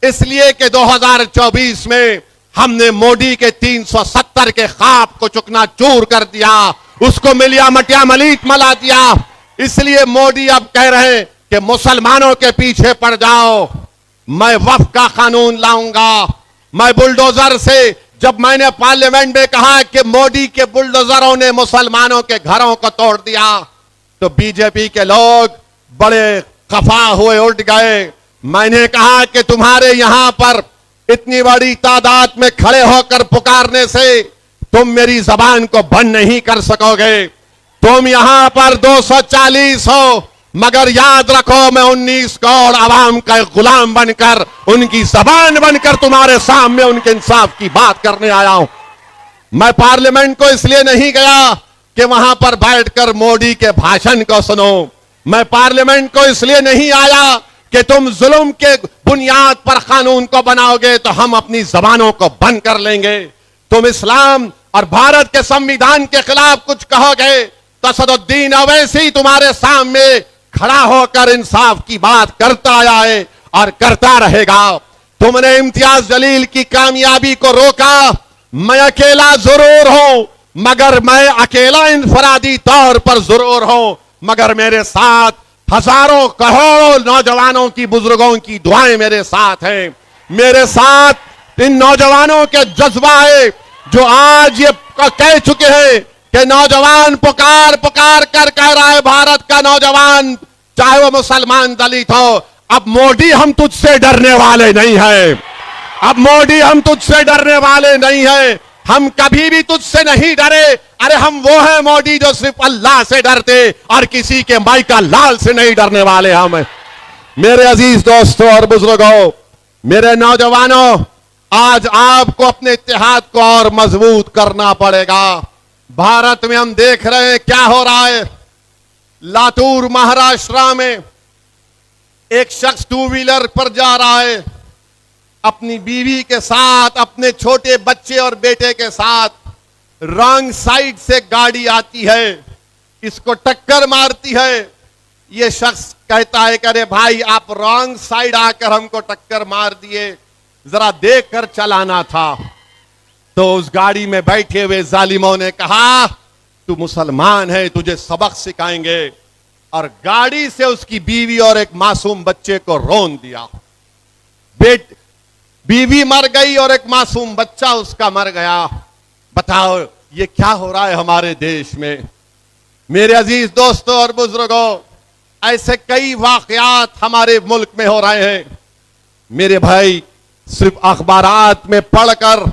इसलिए कि 2024 में हमने मोदी के 370 के ख्वाब को चुकनाचूर कर दिया, उसको मिलिया मटिया मलीट मला दिया। इसलिए मोदी अब कह रहे हैं कि मुसलमानों के पीछे पड़ जाओ, मैं वक्फ का कानून लाऊंगा। मैं बुलडोजर से, जब मैंने पार्लियामेंट में कहा कि मोदी के बुलडोजरों ने मुसलमानों के घरों को तोड़ दिया, तो बीजेपी के लोग बड़े खफा हुए, उठ गए। मैंने कहा कि तुम्हारे यहां पर इतनी बड़ी तादाद में खड़े होकर पुकारने से तुम मेरी जबान को बंद नहीं कर सकोगे। तुम यहां पर 240 हो, मगर याद रखो मैं 19 करोड़ आवाम का गुलाम बनकर, उनकी जबान बनकर तुम्हारे सामने उनके इंसाफ की बात करने आया हूं। मैं पार्लियामेंट को इसलिए नहीं गया कि वहां पर बैठकर मोदी के भाषण को सुनो। मैं पार्लियामेंट को इसलिए नहीं आया कि तुम जुल्म के बुनियाद पर कानून को बनाओगे तो हम अपनी जबानों को बंद कर लेंगे। तुम इस्लाम और भारत के संविधान के खिलाफ कुछ कहोगे तो असदुद्दीन ओवैसी तुम्हारे सामने खड़ा होकर इंसाफ की बात करता आया है और करता रहेगा। तुमने इम्तियाज जलील की कामयाबी को रोका। मैं अकेला जरूर हूं, मगर मैं अकेला इंफरादी तौर पर जरूर हूं, मगर मेरे साथ हजारों करोड़ों नौजवानों की, बुजुर्गों की दुआएं मेरे साथ हैं। मेरे साथ इन नौजवानों के जज्बा है जो आज ये कह चुके हैं कि नौजवान पुकार पुकार कर कह रहा है, भारत का नौजवान चाहे वो मुसलमान दलित हो, अब मोदी हम तुझसे डरने वाले नहीं है। अब मोदी हम तुझसे डरने वाले नहीं है, हम कभी भी तुझसे नहीं डरे। अरे हम वो हैं मोदी जो सिर्फ अल्लाह से डरते और किसी के माई का लाल से नहीं डरने वाले हम। मेरे अजीज दोस्तों और बुजुर्गों, मेरे नौजवानों, आज आपको अपने इत्तेहाद को और मजबूत करना पड़ेगा। भारत में हम देख रहे हैं क्या हो रहा है। लातूर महाराष्ट्र में एक शख्स 2 व्हीलर पर जा रहा है, अपनी बीवी के साथ, अपने छोटे बच्चे और बेटे के साथ। रॉन्ग साइड से गाड़ी आती है, इसको टक्कर मारती है। यह शख्स कहता है कि अरे भाई, आप रॉन्ग साइड आकर हमको टक्कर मार दिए, जरा देख कर चलाना था। तो उस गाड़ी में बैठे हुए जालिमों ने कहा, तू मुसलमान है, तुझे सबक सिखाएंगे, और गाड़ी से उसकी बीवी और एक मासूम बच्चे को रौंद दिया। बीवी मर गई और एक मासूम बच्चा उसका मर गया। बताओ ये क्या हो रहा है हमारे देश में। मेरे अजीज दोस्तों और बुजुर्गों, ऐसे कई वाकयात हमारे मुल्क में हो रहे हैं। मेरे भाई, सिर्फ अखबारात में पढ़कर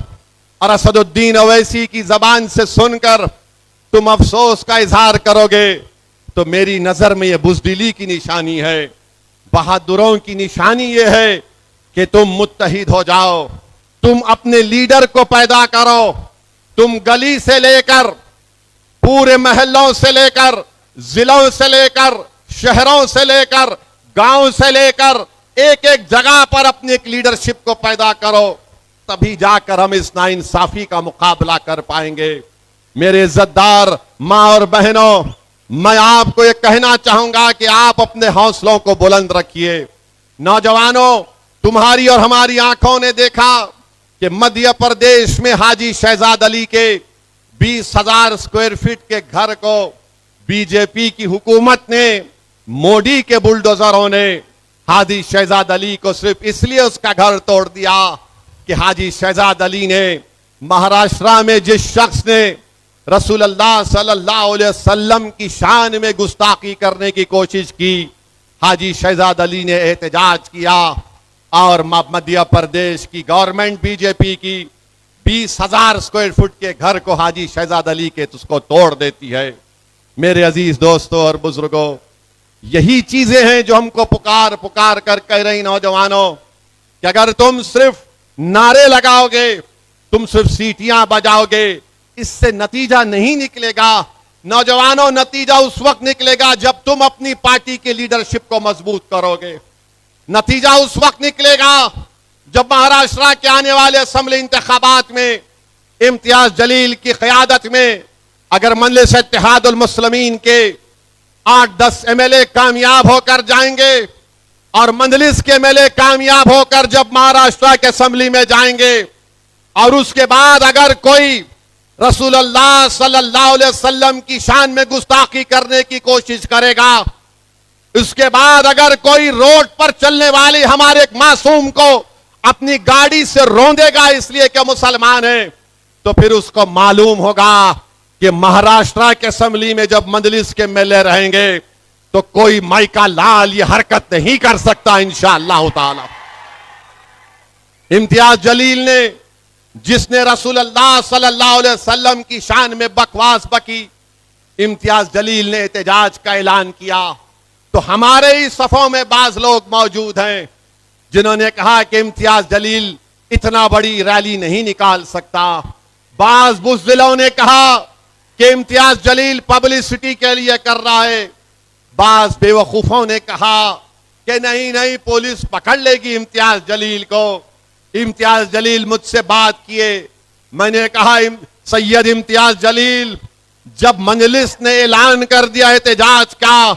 और असदुद्दीन ओवैसी की जबान से सुनकर तुम अफसोस का इजहार करोगे तो मेरी नजर में यह बुज़दिली की निशानी है। बहादुरों की निशानी यह है कि तुम मुत्तहिद हो जाओ, तुम अपने लीडर को पैदा करो। तुम गली से लेकर, पूरे मोहल्लों से लेकर, जिलों से लेकर, शहरों से लेकर, गांव से लेकर, एक एक जगह पर अपनी एक लीडरशिप को पैदा करो, तभी जाकर हम इस नाइंसाफी का मुकाबला कर पाएंगे। मेरे इज्जतदार मां और बहनों, मैं आपको यह कहना चाहूंगा कि आप अपने हौसलों को बुलंद रखिए। नौजवानों, तुम्हारी और हमारी आंखों ने देखा कि मध्य प्रदेश में हाजी शहजाद अली के 20,000 स्क्वायर फीट के घर को बीजेपी की हुकूमत ने, मोदी के बुलडोजरों ने हाजी शहजाद अली को सिर्फ इसलिए उसका घर तोड़ दिया कि हाजी शहजाद अली ने महाराष्ट्र में जिस शख्स ने रसूलुल्लाह सल्लल्लाहु अलैहि वसल्लम की शान में गुस्ताखी करने की कोशिश की, हाजी शहजाद अली ने एहतजाज किया और मध्य प्रदेश की गवर्नमेंट बीजेपी की 20,000 स्क्वायर फुट के घर को हाजी शहजाद अली के उसको तोड़ देती है। मेरे अजीज दोस्तों और बुजुर्गों, यही चीजें हैं जो हमको पुकार पुकार कर कह रही नौजवानों कि अगर तुम सिर्फ नारे लगाओगे, तुम सिर्फ सीटियां बजाओगे, इससे नतीजा नहीं निकलेगा। नौजवानों, नतीजा उस वक्त निकलेगा जब तुम अपनी पार्टी की लीडरशिप को मजबूत करोगे। नतीजा उस वक्त निकलेगा जब महाराष्ट्र के आने वाले असेंबली इंतखाबात में इम्तियाज जलील की क़यादत में अगर मजलिस इत्तेहादुल मुस्लिमीन के 8-10 MLA कामयाब होकर जाएंगे और मंजलिस के एमएलए कामयाब होकर जब महाराष्ट्र के असेंबली में जाएंगे और उसके बाद अगर कोई रसूलुल्लाह सल्लल्लाहु अलैहि वसल्लम की शान में गुस्ताखी करने की कोशिश करेगा, उसके बाद अगर कोई रोड पर चलने वाली हमारे एक मासूम को अपनी गाड़ी से रौंदेगा इसलिए कि मुसलमान है, तो फिर उसको मालूम होगा कि महाराष्ट्र के असेंबली में जब मंजलिस के एमएलए रहेंगे तो कोई माइका लाल ये हरकत नहीं कर सकता इंशाअल्लाह ताला। इम्तियाज जलील ने, जिसने रसूलुल्लाह सल्लल्लाहु अलैहि वसल्लम की शान में बकवास बकी, इम्तियाज जलील ने एहतजाज का ऐलान किया, तो हमारे ही सफों में बाज लोग मौजूद हैं जिन्होंने कहा कि इम्तियाज जलील इतना बड़ी रैली नहीं निकाल सकता। बाज बुज़दिलों ने कहा कि इम्तियाज जलील पब्लिसिटी के लिए कर रहा है। बाज बेवकूफों ने कहा कि नहीं नहीं, पुलिस पकड़ लेगी इम्तियाज जलील को। इम्तियाज जलील मुझसे बात किए, मैंने कहा सैयद इम्तियाज जलील, जब मजलिस ने ऐलान कर दिया एहतजाज का,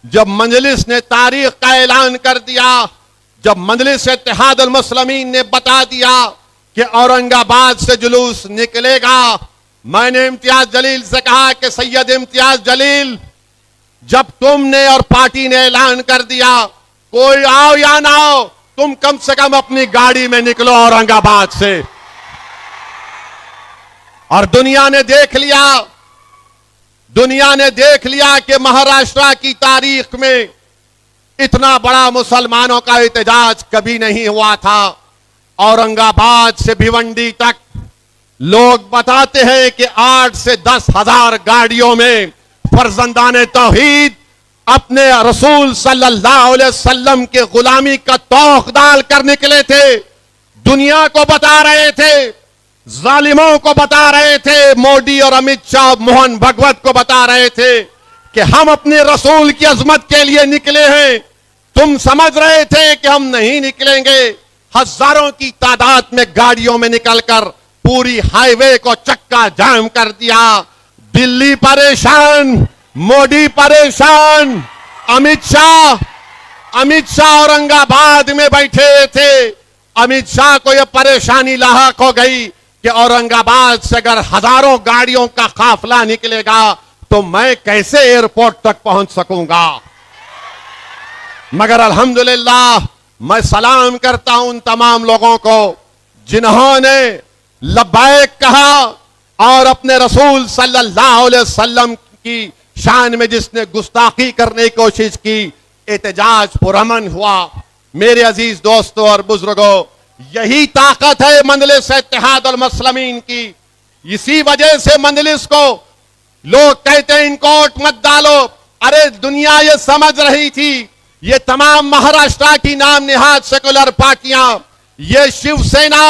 जब मजलिस ने तारीख का ऐलान कर दिया, जब मजलिस इत्तेहाद अल मुस्लिमीन ने बता दिया कि औरंगाबाद से जुलूस निकलेगा, मैंने इम्तियाज जलील से कहा कि सैयद इम्तियाज जलील, जब तुमने और पार्टी ने ऐलान कर दिया, कोई आओ या ना आओ, तुम कम से कम अपनी गाड़ी में निकलो औरंगाबाद से। और दुनिया ने देख लिया कि महाराष्ट्र की तारीख में इतना बड़ा मुसलमानों का एहतजाज कभी नहीं हुआ था। औरंगाबाद से भिवंडी तक लोग बताते हैं कि 8 से 10 हजार गाड़ियों में फर्जंदाने तौहीद अपने रसूल सल्लल्लाहु अलैहि वसल्लम के गुलामी का तौख डाल कर निकले थे। दुनिया को बता रहे थे, जालिमों को बता रहे थे, मोदी और अमित शाह, मोहन भगवत को बता रहे थे कि हम अपने रसूल की अजमत के लिए निकले हैं। तुम समझ रहे थे कि हम नहीं निकलेंगे। हजारों की तादाद में गाड़ियों में निकलकर पूरी हाईवे को चक्का जाम कर दिया। दिल्ली परेशान, मोदी परेशान, अमित शाह औरंगाबाद में बैठे थे। अमित शाह को यह परेशानी लाहक हो गई कि औरंगाबाद से अगर हजारों गाड़ियों का काफिला निकलेगा तो मैं कैसे एयरपोर्ट तक पहुंच सकूंगा। मगर अल्हम्दुलिल्लाह मैं सलाम करता हूं उन तमाम लोगों को जिन्होंने लब्बैक कहा और अपने रसूल सल्लल्लाहु अलैहि वसल्लम की शान में जिसने गुस्ताखी करने की कोशिश की, एहतजाज पुरअमन हुआ। मेरे अजीज दोस्तों और बुजुर्गों, यही ताकत है मजलिस इत्तेहाद अल मुस्लिमीन की। इसी वजह से मजलिस को लोग कहते हैं इनको वोट मत डालो। अरे दुनिया ये समझ रही थी, ये तमाम महाराष्ट्र की नाम निहाद सेकुलर पार्टियां, ये शिवसेना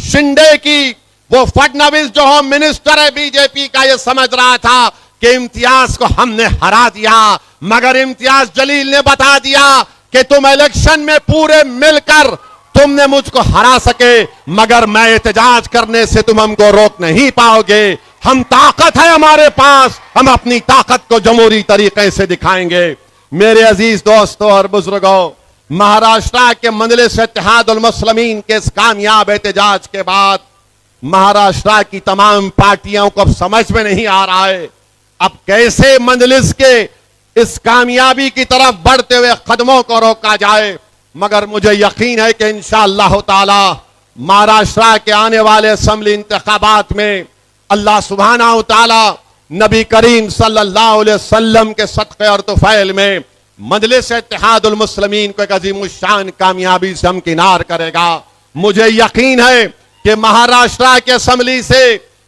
शिंदे की, वो फडणवीस जो होम मिनिस्टर है बीजेपी का, ये समझ रहा था कि इम्तियाज को हमने हरा दिया। मगर इम्तियाज जलील ने बता दिया कि तुम इलेक्शन में पूरे मिलकर तुमने मुझको हरा सके, मगर मैं एहतजाज करने से तुम हमको रोक नहीं पाओगे। हम ताकत है हमारे पास, हम अपनी ताकत को जमहूरी तरीके से दिखाएंगे। मेरे अजीज दोस्तों और बुजुर्गों, महाराष्ट्र के मजलिस इत्तेहाद अल मुस्लिमीन के इस कामयाब एहतजाज के बाद महाराष्ट्र की तमाम पार्टियों को अब समझ में नहीं आ रहा है अब कैसे मजलिस के इस कामयाबी की तरफ बढ़ते हुए कदमों को रोका जाए। मगर मुझे यकीन है कि इंशाअल्लाह ताला महाराष्ट्र के आने वाले असेंबली इंतखाबात में अल्लाह सुब्हानहू ताला नबी करीम सल्लल्लाहु अलैहि वसल्लम के सदक़े और तुफैल में मजलिस इत्तेहाद अल मुस्लिमीन को एक अज़ीमुश्शान कामयाबी से हमकिनार करेगा। मुझे यकीन है कि महाराष्ट्र के असेंबली से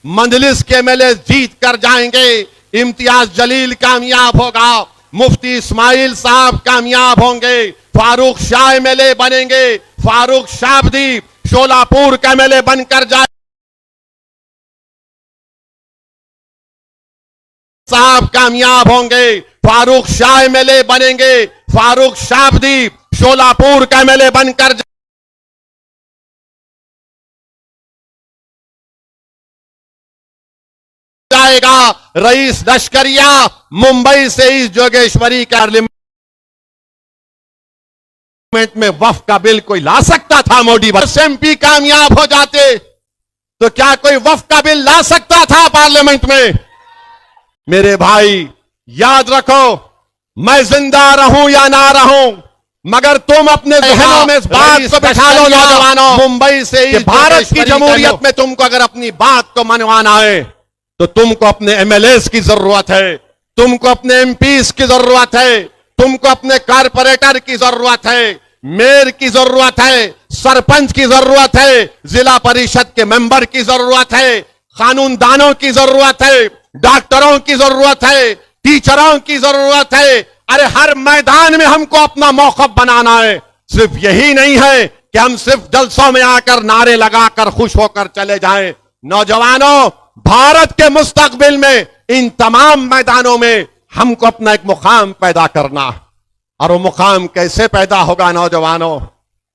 मजलिस के एमएलए जीत कर जाएंगे। इम्तियाज जलील कामयाब होगा, मुफ्ती इस्माइल साहब कामयाब होंगे, फारूक शाह एमएलए बनेंगे, फारूक शाबदी शोलापुर का एमएलए बनकर जाए साहब कामयाब होंगे, फारूक शाह एमएलए बनेंगे, फारूक शाबदी शोलापुर का एमएलए बनकर जाएगा। रईस लश्करिया मुंबई से इस जोगेश्वरी का में वफ का बिल कोई ला सकता था? मोदी एमपी कामयाब हो जाते तो क्या कोई वफ का बिल ला सकता था पार्लियामेंट में? मेरे भाई याद रखो, मैं जिंदा रहूं या ना रहूं, मगर तुम अपने जहनों में इस बात को बिठा लो नौजवानों, मुंबई से ही भारत की जमहूरियत में तुमको अगर अपनी बात को मनवाना है तो तुमको अपने एमएलएस की जरूरत है, तुमको अपने एमपीस की जरूरत है, तुमको अपने कारपोरेटर की जरूरत है, मेयर की जरूरत है, सरपंच की जरूरत है, जिला परिषद के मेंबर की जरूरत है, कानूनदानों की जरूरत है, डॉक्टरों की जरूरत है, टीचरों की जरूरत है। अरे हर मैदान में हमको अपना मौका बनाना है। सिर्फ यही नहीं है कि हम सिर्फ जलसों में आकर नारे लगाकर खुश होकर चले जाएं। नौजवानों, भारत के मुस्तकबिल में इन तमाम मैदानों में हमको अपना एक मुकाम पैदा करना। और वो मुकाम कैसे पैदा होगा नौजवानों?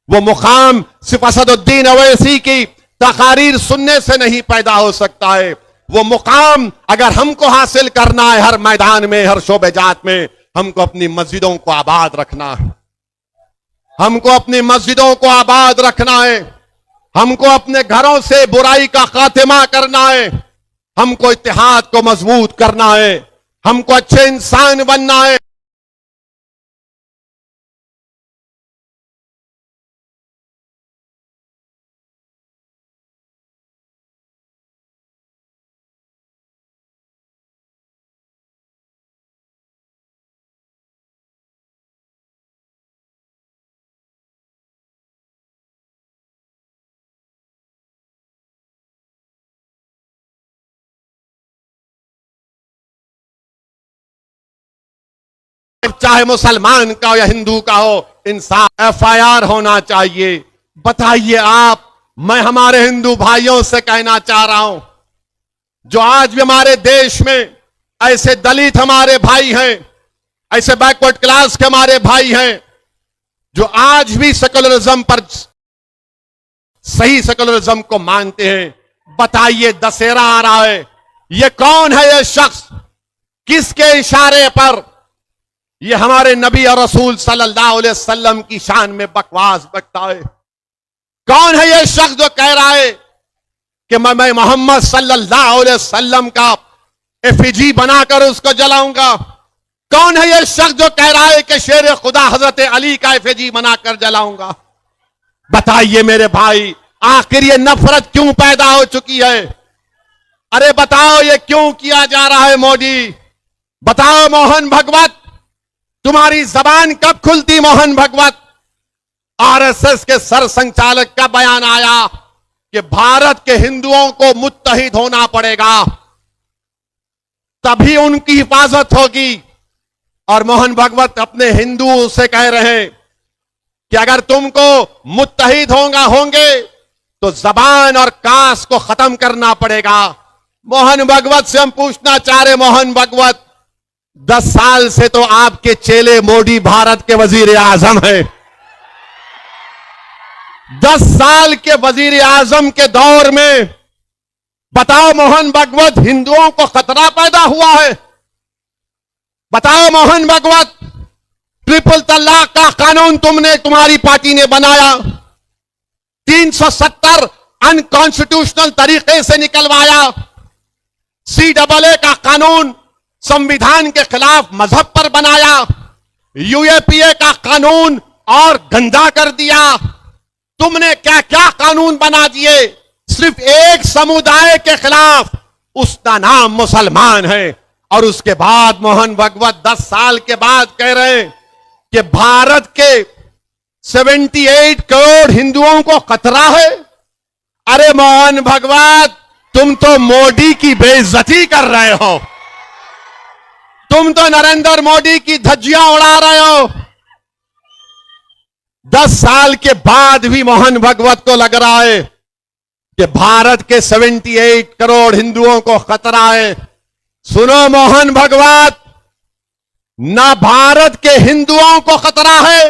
वो मुकाम सिर्फ असदुद्दीन ओवैसी की तकारीर सुनने से नहीं पैदा हो सकता है। वो मुकाम अगर हमको हासिल करना है हर मैदान में, हर शोबेजात में, हमको अपनी मस्जिदों को आबाद रखना है, हमको अपनी मस्जिदों को आबाद रखना है, हमको अपने घरों से बुराई का खात्मा करना है, हमको इत्तेहाद को मजबूत करना है, हमको अच्छे इंसान बनना है। चाहे मुसलमान का हो या हिंदू का हो, इंसान एफआईआर होना चाहिए। बताइए आप, मैं हमारे हिंदू भाइयों से कहना चाह रहा हूं, जो आज भी हमारे देश में ऐसे दलित हमारे भाई हैं, ऐसे बैकवर्ड क्लास के हमारे भाई हैं, जो आज भी सेकुलरिज्म पर, सही सेकुलरिज्म को मानते हैं। बताइए, दशहरा आ रहा है, ये कौन है ये शख्स? किसके इशारे पर ये हमारे नबी और रसूल सल्लल्लाहु अलैहि वसल्लम की शान में बकवास बकता है? कौन है ये शख्स जो कह रहा है कि मैं मोहम्मद सल्लल्लाहु अलैहि वसल्लम का एफिजी बनाकर उसको जलाऊंगा? कौन है ये शख्स जो कह रहा है कि शेर खुदा हजरत अली का एफिजी बनाकर जलाऊंगा? बताइए मेरे भाई, आखिर ये नफरत क्यों पैदा हो चुकी है? अरे बताओ, ये क्यों किया जा रहा है मोदी? बताओ मोहन भगवत, तुम्हारी जबान कब खुलती? मोहन भगवत, आरएसएस के सर संचालक का बयान आया कि भारत के हिंदुओं को मुत्तहिद होना पड़ेगा, तभी उनकी हिफाजत होगी। और मोहन भगवत अपने हिंदुओं से कह रहे हैं कि अगर तुमको मुत्तहिद होंगे तो जबान और कास्ट को खत्म करना पड़ेगा। मोहन भगवत से हम पूछना चाह रहे, मोहन भगवत, 10 साल से तो आपके चेले मोदी भारत के वजीर आजम है। 10 साल के वजीर आजम के दौर में बताओ मोहन भगवत, हिंदुओं को खतरा पैदा हुआ है? बताओ मोहन भगवत, ट्रिपल तलाक का कानून तुम्हारी पार्टी ने बनाया, 370 अनकॉन्स्टिट्यूशनल तरीके से निकलवाया, CAA का कानून संविधान के खिलाफ मजहब पर बनाया, UAPA का कानून और गंदा कर दिया। तुमने क्या क्या कानून बना दिए सिर्फ एक समुदाय के खिलाफ, उसका नाम मुसलमान है। और उसके बाद मोहन भगवत 10 साल के बाद कह रहे हैं कि भारत के 78 करोड़ हिंदुओं को खतरा है। अरे मोहन भगवत, तुम तो मोदी की बेइज्जती कर रहे हो, तुम तो नरेंद्र मोदी की धज्जियां उड़ा रहे हो। 10 साल के बाद भी मोहन भगवत को लग रहा है कि भारत के 78 करोड़ हिंदुओं को खतरा है। सुनो मोहन भगवत, न भारत के हिंदुओं को खतरा है,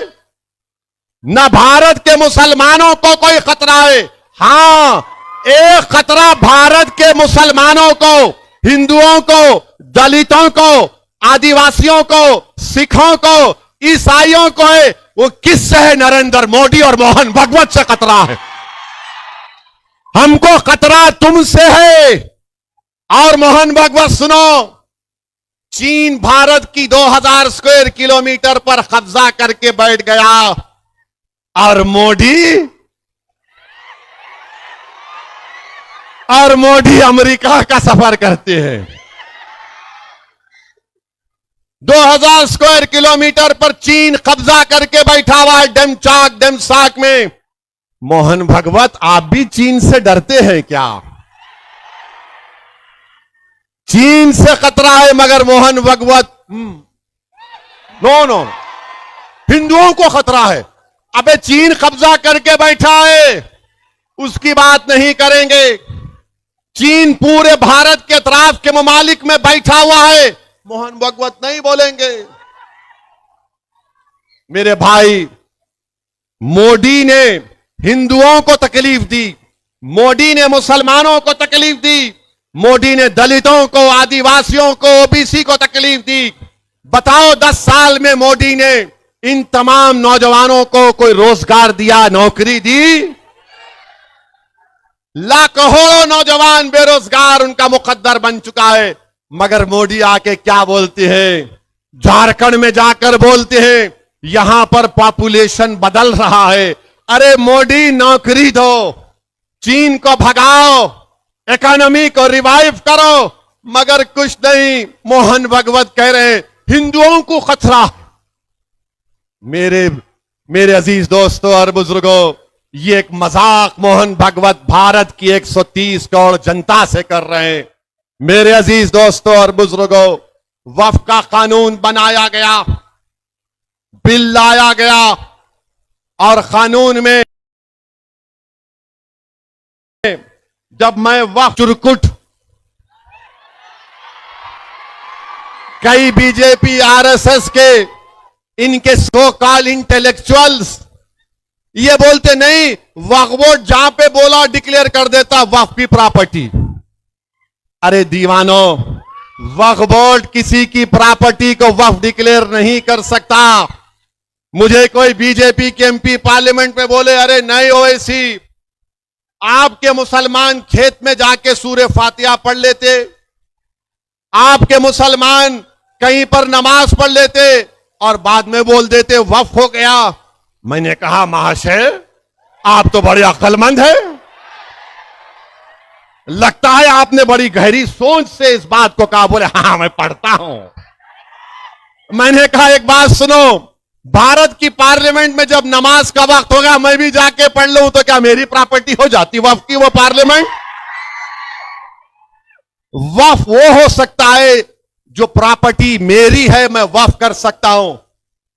न भारत के मुसलमानों को कोई खतरा है। हां, एक खतरा भारत के मुसलमानों को, हिंदुओं को, दलितों को, आदिवासियों को, सिखों को, ईसाइयों को है। वो किससे है? नरेंद्र मोदी और मोहन भगवत से खतरा है। हमको खतरा तुमसे है। और मोहन भगवत सुनो, चीन भारत की 2000 स्क्वायर किलोमीटर पर कब्जा करके बैठ गया और मोदी अमेरिका का सफर करते हैं। 2000 स्क्वायर किलोमीटर पर चीन कब्जा करके बैठा हुआ है डेमसाक में। मोहन भगवत, आप भी चीन से डरते हैं क्या? चीन से खतरा है मगर मोहन भगवत नो, हिंदुओं को खतरा है। अबे चीन कब्जा करके बैठा है, उसकी बात नहीं करेंगे। चीन पूरे भारत के अतराफ के ममालिक में बैठा हुआ है, मोहन भगवत नहीं बोलेंगे। मेरे भाई, मोदी ने हिंदुओं को तकलीफ दी, मोदी ने मुसलमानों को तकलीफ दी, मोदी ने दलितों को, आदिवासियों को, ओबीसी को तकलीफ दी। बताओ 10 साल में मोदी ने इन तमाम नौजवानों को कोई रोजगार दिया, नौकरी दी? लाखों नौजवान बेरोजगार उनका मुकद्दर बन चुका है। मगर मोदी आके क्या बोलते हैं? झारखंड में जाकर बोलते हैं यहां पर पॉपुलेशन बदल रहा है। अरे मोदी, नौकरी दो, चीन को भगाओ, इकोनॉमी को रिवाइव करो, मगर कुछ नहीं। मोहन भगवत कह रहे हैं हिंदुओं को खतरा। मेरे अजीज दोस्तों और बुजुर्गों, ये एक मजाक मोहन भगवत भारत की 130 करोड़ जनता से कर रहे हैं। मेरे अजीज दोस्तों और बुजुर्गों, वक्फ का कानून बनाया गया, बिल लाया गया और कानून में जब मैं वक्फ चुरकुट कई बीजेपी आरएसएस के इनके सो कॉल इंटेलेक्चुअल्स ये बोलते नहीं, वक्फ बोर्ड जहां पे बोला डिक्लेयर कर देता वक्फ की प्रॉपर्टी। अरे दीवानो, वक्फ बोर्ड किसी की प्रॉपर्टी को वक्फ डिक्लेयर नहीं कर सकता। मुझे कोई बीजेपी के एमपी पार्लियामेंट में बोले अरे नहीं ओवैसी, आपके मुसलमान खेत में जाके सूरे फातिहा पढ़ लेते, आपके मुसलमान कहीं पर नमाज पढ़ लेते और बाद में बोल देते वक्फ हो गया। मैंने कहा महाशय, आप तो बड़े अक्लमंद हैं, लगता है आपने बड़ी गहरी सोच से इस बात को कहा। बोले हाँ मैं पढ़ता हूं। मैंने कहा एक बात सुनो, भारत की पार्लियामेंट में जब नमाज का वक्त होगा मैं भी जाके पढ़ लूं तो क्या मेरी प्रॉपर्टी हो जाती वक्फ की वो पार्लियामेंट? वक्फ वो हो सकता है जो प्रॉपर्टी मेरी है मैं वक्फ कर सकता हूं।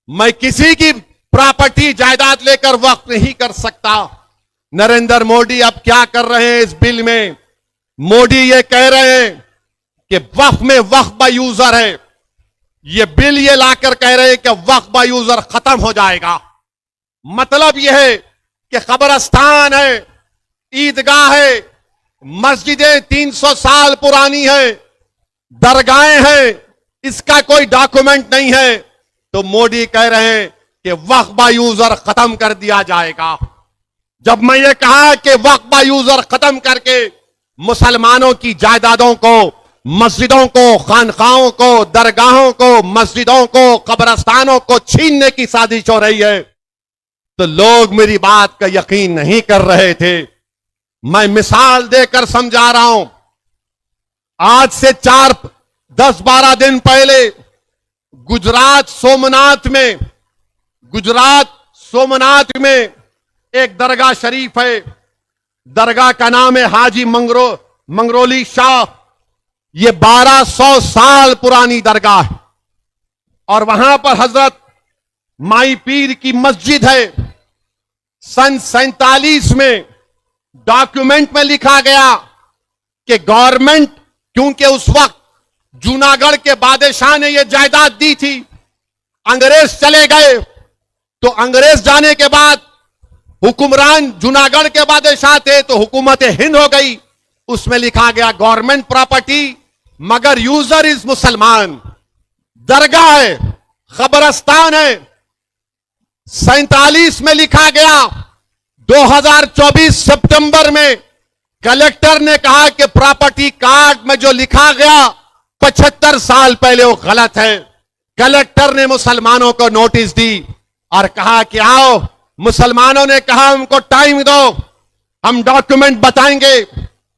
मैं किसी की प्रॉपर्टी जायदाद लेकर वक्फ नहीं कर सकता। नरेंद्र मोदी अब क्या कर रहे हैं इस बिल में? मोदी ये कह रहे हैं कि वक्फ में वक्फ बाय यूजर है। ये बिल ये लाकर कह रहे हैं कि वक्फ बाय यूजर खत्म हो जाएगा। मतलब यह है कि कब्रिस्तान है, ईदगाह है, मस्जिदें 300 साल पुरानी है, दरगाहें हैं, इसका कोई डॉक्यूमेंट नहीं है, तो मोदी कह रहे हैं कि वक्फ बाय यूजर खत्म कर दिया जाएगा। जब मैं ये कहा कि वक्फ बाय यूजर खत्म करके मुसलमानों की जायदादों को, मस्जिदों को, खानखाहों को, दरगाहों को, मस्जिदों को, कब्रिस्तानों को छीनने की साजिश हो रही है, तो लोग मेरी बात का यकीन नहीं कर रहे थे। मैं मिसाल देकर समझा रहा हूं। आज से 10-12 दिन पहले गुजरात सोमनाथ में एक दरगाह शरीफ है। दरगाह का नाम है हाजी मंगरोली शाह। ये 1200 साल पुरानी दरगाह है और वहां पर हजरत माई पीर की मस्जिद है। सन 47 में डॉक्यूमेंट में लिखा गया कि गवर्नमेंट, क्योंकि उस वक्त जूनागढ़ के बादशाह ने यह जायदाद दी थी, अंग्रेज चले गए, तो अंग्रेज जाने के बाद हुक्मरान जूनागढ़ के बादशाह थे तो हुकूमत हिंद हो गई। उसमें लिखा गया गवर्नमेंट प्रॉपर्टी मगर यूजर इज मुसलमान। दरगाह है, कब्रिस्तान है, 47 में लिखा गया, 2024 सितंबर में कलेक्टर ने कहा कि प्रॉपर्टी कार्ड में जो लिखा गया 75 साल पहले वो गलत है। कलेक्टर ने मुसलमानों को नोटिस दी और कहा कि आओ, मुसलमानों ने कहा हमको टाइम दो, हम डॉक्यूमेंट बताएंगे।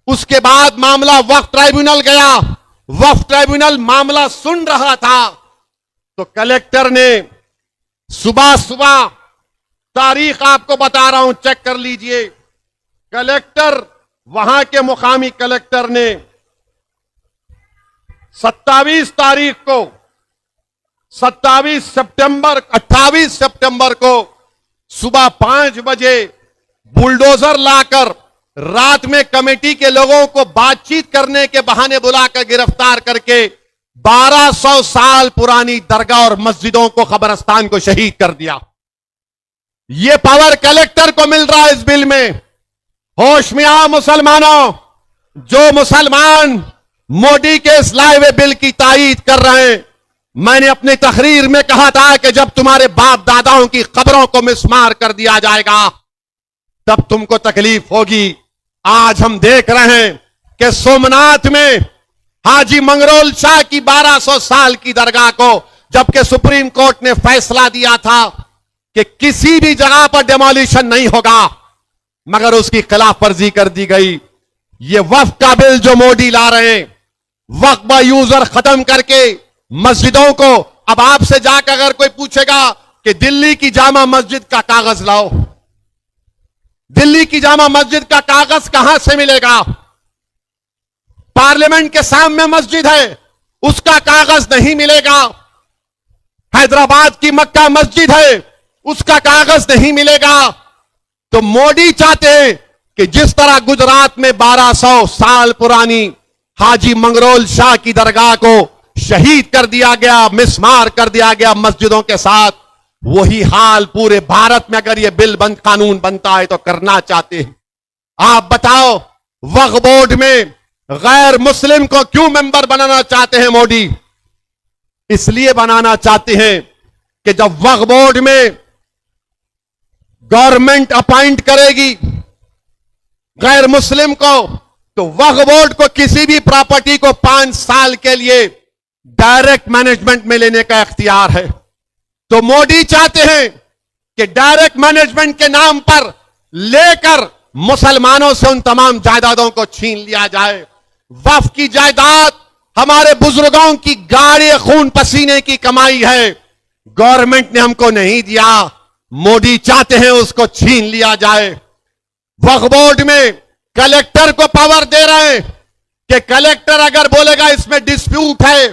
उसके बाद मामला वक्फ ट्राइब्यूनल गया। वक्फ ट्राइब्यूनल मामला सुन रहा था तो कलेक्टर ने सुबह सुबह, तारीख आपको बता रहा हूं, चेक कर लीजिए, कलेक्टर, वहां के मुकामी कलेक्टर ने 27 तारीख को, 28 सितंबर को सुबह 5 बजे बुलडोजर लाकर रात में कमेटी के लोगों को बातचीत करने के बहाने बुलाकर गिरफ्तार करके 1200 साल पुरानी दरगाह और मस्जिदों को, कब्रिस्तान को शहीद कर दिया। यह पावर कलेक्टर को मिल रहा है इस बिल में। होश में आओ मुसलमानों, जो मुसलमान मोदी के इस लाए हुए बिल की तायीद कर रहे हैं, मैंने अपनी तकरीर में कहा था कि जब तुम्हारे बाप दादाओं की कब्रों को मिसमार कर दिया जाएगा तब तुमको तकलीफ होगी। आज हम देख रहे हैं कि सोमनाथ में हाजी मंगरोल शाह की 1200 साल की दरगाह को, जबकि सुप्रीम कोर्ट ने फैसला दिया था कि किसी भी जगह पर डिमोलिशन नहीं होगा, मगर उसकी खिलाफ वर्जी कर दी गई। ये वक्फ का बिल जो मोदी ला रहे हैं, वक्फ बा यूजर खत्म करके मस्जिदों को, अब आपसे जाकर अगर कोई पूछेगा कि दिल्ली की जामा मस्जिद का कागज लाओ, दिल्ली की जामा मस्जिद का कागज कहां से मिलेगा? पार्लियामेंट के सामने मस्जिद है, उसका कागज नहीं मिलेगा। हैदराबाद की मक्का मस्जिद है, उसका कागज नहीं मिलेगा। तो मोदी चाहते हैं कि जिस तरह गुजरात में 1200 साल पुरानी हाजी मंगरोल शाह की दरगाह को शहीद कर दिया गया, मिसमार कर दिया गया मस्जिदों के साथ, वही हाल पूरे भारत में अगर यह बिल कानून बनता है तो करना चाहते हैं। आप बताओ, वक्फ बोर्ड में गैर मुस्लिम को क्यों मेंबर बनाना चाहते हैं मोदी? इसलिए बनाना चाहते हैं कि जब वक्फ बोर्ड में गवर्नमेंट अपॉइंट करेगी गैर मुस्लिम को, तो वक्फ बोर्ड को किसी भी प्रॉपर्टी को 5 साल के लिए डायरेक्ट मैनेजमेंट में लेने का इख्तियार है। तो मोदी चाहते हैं कि डायरेक्ट मैनेजमेंट के नाम पर लेकर मुसलमानों से उन तमाम जायदादों को छीन लिया जाए। वक्फ की जायदाद हमारे बुजुर्गों की गाढ़े खून पसीने की कमाई है, गवर्नमेंट ने हमको नहीं दिया, मोदी चाहते हैं उसको छीन लिया जाए। वक्फ बोर्ड में कलेक्टर को पावर दे रहे हैं कि कलेक्टर अगर बोलेगा इसमें डिस्प्यूट है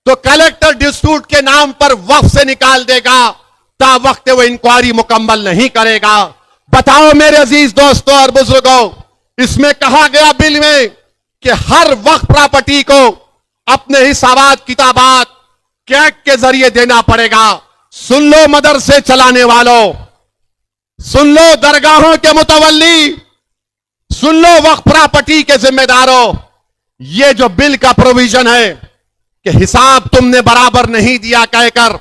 तो कलेक्टर डिस्प्यूट के नाम पर वक्फ से निकाल देगा, ता वक्त वो इंक्वायरी मुकम्मल नहीं करेगा। बताओ मेरे अजीज दोस्तों और बुजुर्गों, इसमें कहा गया बिल में कि हर वक्फ प्रॉपर्टी को अपने हिसाबात किताबात कैग के जरिए देना पड़ेगा। सुन लो मदरसे चलाने वालों, सुन लो दरगाहों के मुतवल्ली, सुन लो वक्फ प्रॉपर्टी के जिम्मेदारों, ये जो बिल का प्रोविजन है कि हिसाब तुमने बराबर नहीं दिया कहकर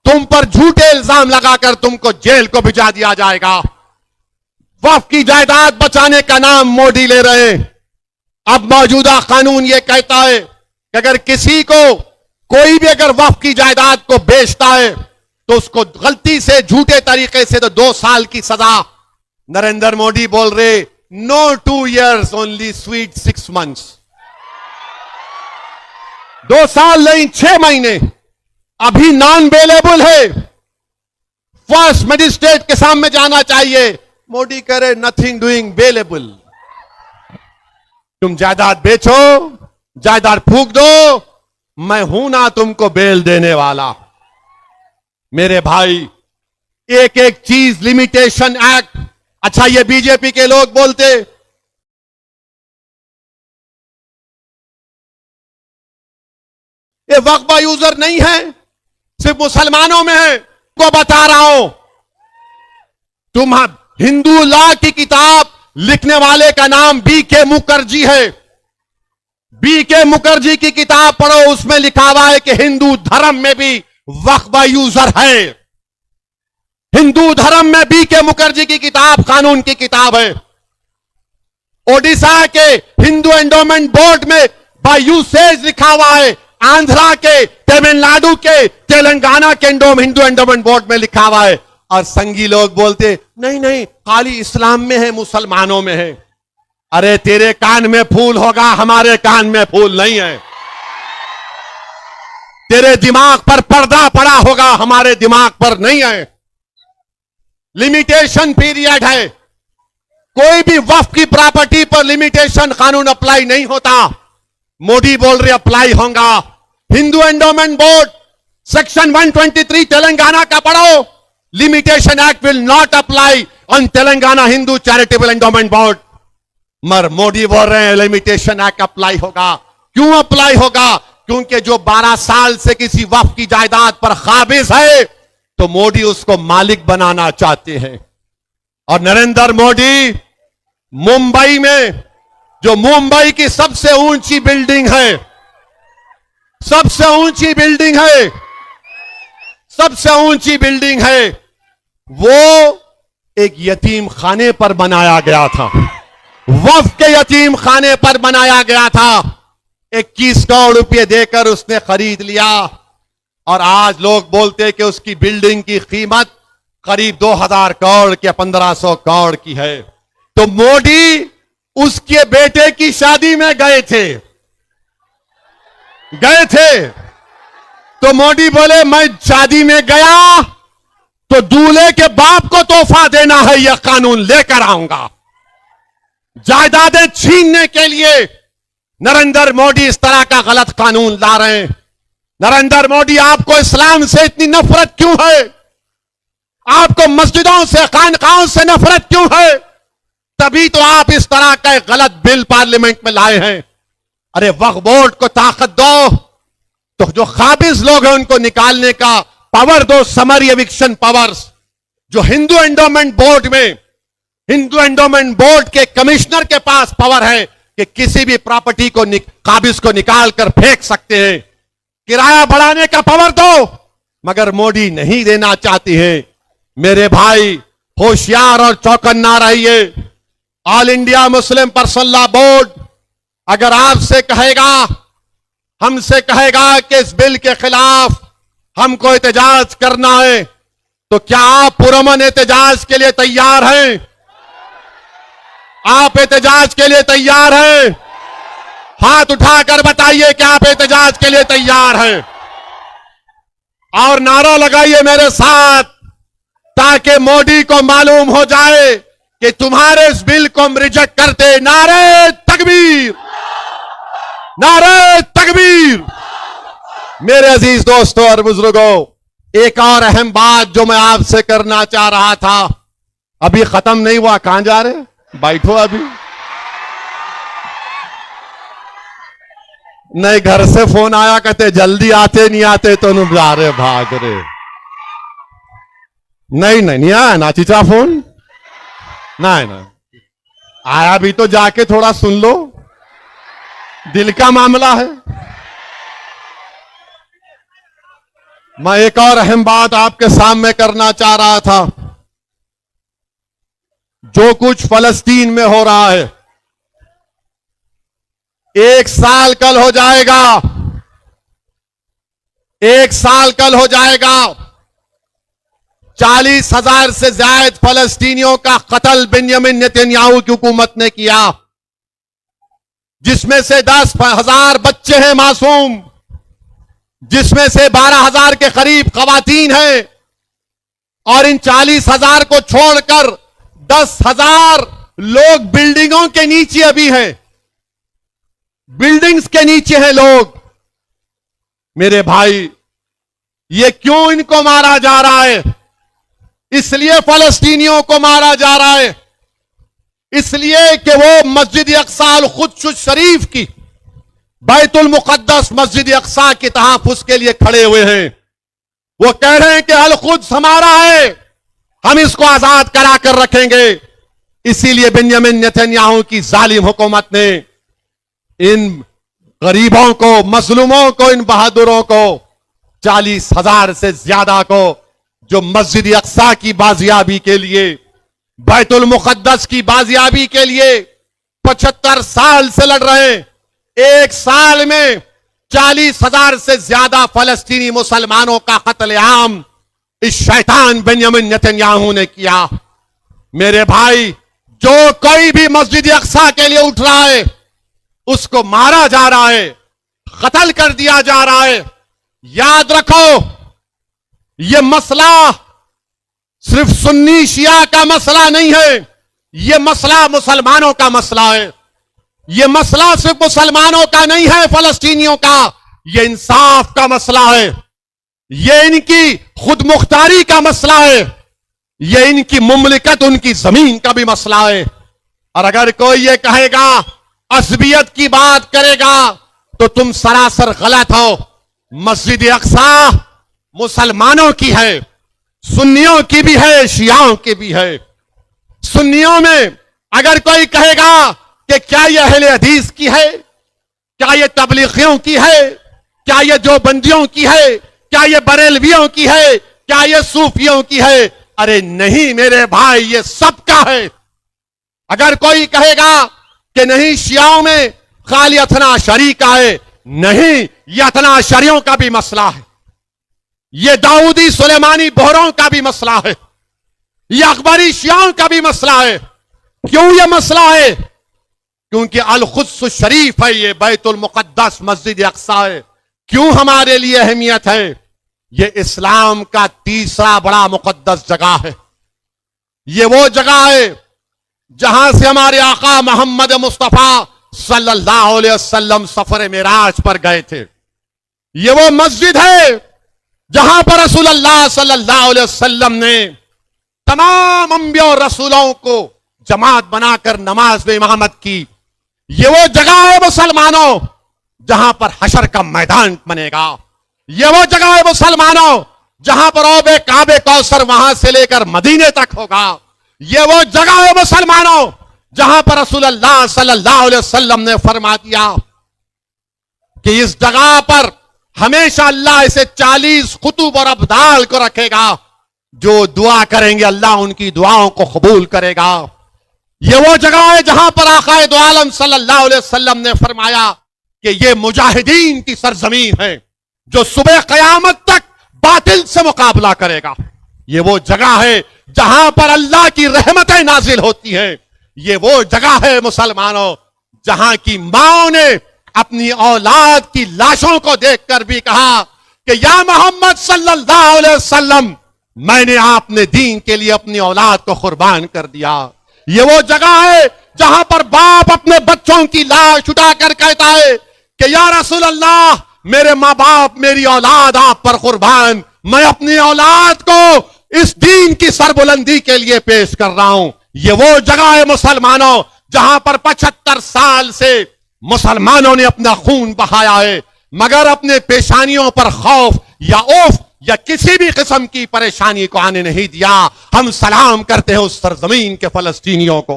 तुम पर झूठे इल्जाम लगाकर तुमको जेल को भिजा दिया जाएगा। वक्फ की जायदाद बचाने का नाम मोदी ले रहे हैं। अब मौजूदा कानून यह कहता है कि अगर किसी को, कोई भी अगर वक्फ की जायदाद को बेचता है तो उसको गलती से, झूठे तरीके से, तो 2 साल की सजा। नरेंद्र मोदी बोल रहे no 2 years, only sweet 6 months। 2 साल नहीं, 6 महीने अभी नॉन बेलेबल है। फर्स्ट मजिस्ट्रेट के सामने जाना चाहिए। मोदी कह रहे नथिंग डूइंग बेलेबल। तुम जायदाद बेचो, जायदाद फूंक दो, मैं हूं ना तुमको बेल देने वाला। मेरे भाई, एक एक चीज लिमिटेशन एक्ट। अच्छा, ये बीजेपी के लोग बोलते ये वक्फ यूजर नहीं है, सिर्फ मुसलमानों में है। को बता रहा हूं, तुम हिंदू लॉ की किताब लिखने वाले का नाम बीके मुखर्जी है। बीके मुखर्जी की किताब पढ़ो, उसमें लिखा हुआ है कि हिंदू धर्म में भी वक्फ यूजर है। हिंदू धर्म में B.K. मुखर्जी की किताब कानून की किताब है। ओडिशा के हिंदू एंडोमेंट बोर्ड में बाय यूसेज लिखा हुआ है। आंध्रा के, तमिलनाडु के, तेलंगाना के हिंदू एंडोमेंट बोर्ड में लिखा हुआ है। और संघी लोग बोलते नहीं नहीं, खाली इस्लाम में है, मुसलमानों में है। अरे तेरे कान में फूल होगा, हमारे कान में फूल नहीं है। तेरे दिमाग पर पर्दा पड़ा होगा, हमारे दिमाग पर नहीं है। लिमिटेशन पीरियड है। कोई भी वक्फ की प्रॉपर्टी पर लिमिटेशन कानून अप्लाई नहीं होता। मोदी बोल रहे अप्लाई होगा। Hindu endowment board section 123 Telangana का पढ़ो। Limitation act will not apply on Telangana Hindu charitable endowment board. मगर मोदी बोल रहे हैं लिमिटेशन एक्ट अप्लाई होगा। क्यों अप्लाई होगा? क्योंकि जो 12 साल से किसी वक्फ की जायदाद पर काबिज है तो मोदी उसको मालिक बनाना चाहते हैं। और नरेंद्र मोदी मुंबई में, जो मुंबई की सबसे ऊंची बिल्डिंग है, सबसे ऊंची बिल्डिंग है, सबसे ऊंची बिल्डिंग है, वो एक यतीम खाने पर बनाया गया था। वक्फ के यतीम खाने पर बनाया गया था। 21 करोड़ रुपए देकर उसने खरीद लिया। और आज लोग बोलते हैं कि उसकी बिल्डिंग की कीमत करीब 2000 करोड़ के 1500 करोड़ की है। तो मोदी उसके बेटे की शादी में गए थे तो मोदी बोले मैं शादी में गया तो दूल्हे के बाप को तोहफा देना है, यह कानून लेकर आऊंगा। जायदादें छीनने के लिए नरेंद्र मोदी इस तरह का गलत कानून ला रहे हैं। नरेंद्र मोदी, आपको इस्लाम से इतनी नफरत क्यों है? आपको मस्जिदों से, खानकाहों से नफरत क्यों है? तभी तो आप इस तरह का एक गलत बिल पार्लियामेंट में लाए हैं। अरे वक्फ बोर्ड को ताकत दो, तो जो काबिज लोग हैं उनको निकालने का पावर दो, समरी एविक्शन पावर्स। जो हिंदू एंडोमेंट बोर्ड में, हिंदू एंडोमेंट बोर्ड के कमिश्नर के पास पावर है कि किसी भी प्रॉपर्टी को काबिज को निकाल कर फेंक सकते हैं। किराया बढ़ाने का पावर दो, मगर मोदी नहीं देना चाहती है। मेरे भाई, होशियार और चौकन्ना रहिए। All India Muslim personal law board अगर आपसे कहेगा, हमसे कहेगा कि इस बिल के खिलाफ हमको एहतजाज करना है, तो क्या आप पुरअमन एहतजाज के लिए तैयार हैं? आप एहतजाज के लिए तैयार हैं? हाथ उठाकर बताइए कि आप एहतजाज के लिए तैयार हैं। और नारा लगाइए मेरे साथ, ताकि मोदी को मालूम हो जाए कि तुम्हारे इस बिल को हम रिजेक्ट करते। नारे तकबीर, नारे तकबीर। मेरे अजीज दोस्तों और बुजुर्गों, एक और अहम बात जो मैं आपसे करना चाह रहा था, अभी खत्म नहीं हुआ। कहां जा रहे? बैठो अभी। नहीं, घर से फोन आया, कहते जल्दी आते नहीं आते तो नु जा रहे, भाग रहे। नहीं आया ना चीचा फोन? नहीं आया भी तो जाके थोड़ा सुन लो, दिल का मामला है। मैं एक और अहम बात आपके सामने करना चाह रहा था। जो कुछ फलस्तीन में हो रहा है, 1 साल कल हो जाएगा, 1 साल कल हो जाएगा। 40,000 से ज्यादा फलस्तीनियों का कत्ल बेंजामिन नेतन्याहू की हुकूमत ने किया, जिसमें से 10,000 बच्चे हैं मासूम, जिसमें से 12,000 के करीब खवातीन हैं। और इन 40,000 को छोड़कर 10,000 लोग बिल्डिंगों के नीचे अभी हैं, बिल्डिंग्स के नीचे हैं लोग। मेरे भाई, ये क्यों इनको मारा जा रहा है? इसलिए फलस्तीनियों को मारा जा रहा है, इसलिए कि वो मस्जिद अक्सा अल कुद्स शरीफ की, बैतुल मुकद्दस मस्जिद अक्सा के तहफ्फुज़ के लिए खड़े हुए हैं। वो कह रहे हैं कि अल कुद्स हमारा है, हम इसको आजाद करा कर रखेंगे। इसीलिए बेंजामिन नेतन्याहू की जालिम हुकूमत ने इन गरीबों को, मजलूमों को, इन बहादुरों को, 40,000 से ज्यादा को जो मस्जिद अक्सा की बाजियाबी के लिए, बैतुल मुकद्दस की बाजियाबी के लिए 75 साल से लड़ रहे हैं। एक साल में 40,000 से ज्यादा फलस्तीनी मुसलमानों का कत्लेआम इस शैतान बेंजामिन नेतन्याहू ने किया। मेरे भाई, जो कोई भी मस्जिद अक्सा के लिए उठ रहा है उसको मारा जा रहा है, कत्ल कर दिया जा रहा है। याद रखो, यह मसला सिर्फ सुन्नी शिया का मसला नहीं है, यह मसला मुसलमानों का मसला है। यह मसला सिर्फ मुसलमानों का नहीं है, फलस्तीनियों का, यह इंसाफ का मसला है, यह इनकी खुद मुख्तारी का मसला है, यह इनकी मुमलिकत, उनकी जमीन का भी मसला है। और अगर कोई ये कहेगा, असबियत की बात करेगा, तो तुम सरासर गलत हो। मस्जिद अक्सा मुसलमानों की है, सुन्नियों की भी है, शियाओं की भी है। सुन्नियों में अगर कोई कहेगा कि क्या यह अहले हदीस की है, क्या यह तबलीगियों की है, क्या यह देवबंदियों की है, क्या यह बरेलवियों की है, क्या यह सूफियों की है, अरे नहीं मेरे भाई, यह सबका है। अगर कोई कहेगा कि नहीं शियाओं में खाली अथना शरी का है, नहीं, यह अथना शरियों का भी मसला है, यह दाऊदी सुलेमानी बोहरों का भी मसला है, यह अकबरी शियाओं का भी मसला है। क्यों यह मसला है? क्योंकि अल कुद्स शरीफ है, यह बैतुल मुकद्दस मस्जिद अक्सा है। क्यों हमारे लिए अहमियत है? यह इस्लाम का तीसरा बड़ा मुकद्दस जगह है। यह वो जगह है जहां से हमारे आका मोहम्मद मुस्तफा सल्लल्लाहु अलैहि वसल्लम सफर मेराज पर गए थे। यह वो मस्जिद है जहां पर रसूलुल्लाह सल्लल्लाहु अलैहि वसल्लम ने तमाम अंबिया और रसूलों को जमात बनाकर नमाज में इमामत की। यह वो जगह है मुसलमानों जहां पर हशर का मैदान बनेगा। यह वो जगह है मुसलमानों जहां पर औबे काबे कौसर वहां से लेकर मदीने तक होगा। यह वो जगह है मुसलमानों जहां पर रसूलुल्लाह सल्लल्लाहु अलैहि वसल्लम ने फरमा दिया कि इस जगह पर हमेशा अल्लाह इसे 40 कुतुब और अब्दाल को रखेगा। जो दुआ करेंगे अल्लाह उनकी दुआओं को कबूल करेगा। यह वो जगह है जहां पर आकाए दो आलम सल्लल्लाहु अलैहि वसल्लम ने फरमाया कि यह मुजाहिदीन की सरजमीन है जो सुबह कयामत तक बातिल से मुकाबला करेगा। यह वो जगह है जहां पर अल्लाह की रहमतें नाजिल होती हैं। यह वो जगह है मुसलमानों जहां की माओ ने अपनी औलाद की लाशों को देखकर भी कहा कि या मोहम्मद सल्लल्लाहु अलैहि वसल्लम, मैंने आपने दीन के लिए अपनी औलाद को कुर्बान कर दिया। यह वो जगह है जहां पर बाप अपने बच्चों की लाश उठाकर कहता है कि या रसूल अल्लाह, मेरे मां बाप, मेरी औलाद आप पर कुर्बान, मैं अपनी औलाद को इस दीन की सरबुलंदी के लिए पेश कर रहा हूं। यह वो जगह है मुसलमानों जहां पर 75 साल से मुसलमानों ने अपना खून बहाया है, मगर अपने पेशानियों पर खौफ या औफ या किसी भी किस्म की परेशानी को आने नहीं दिया। हम सलाम करते हैं उस सरजमीन के फलस्तीनियों को,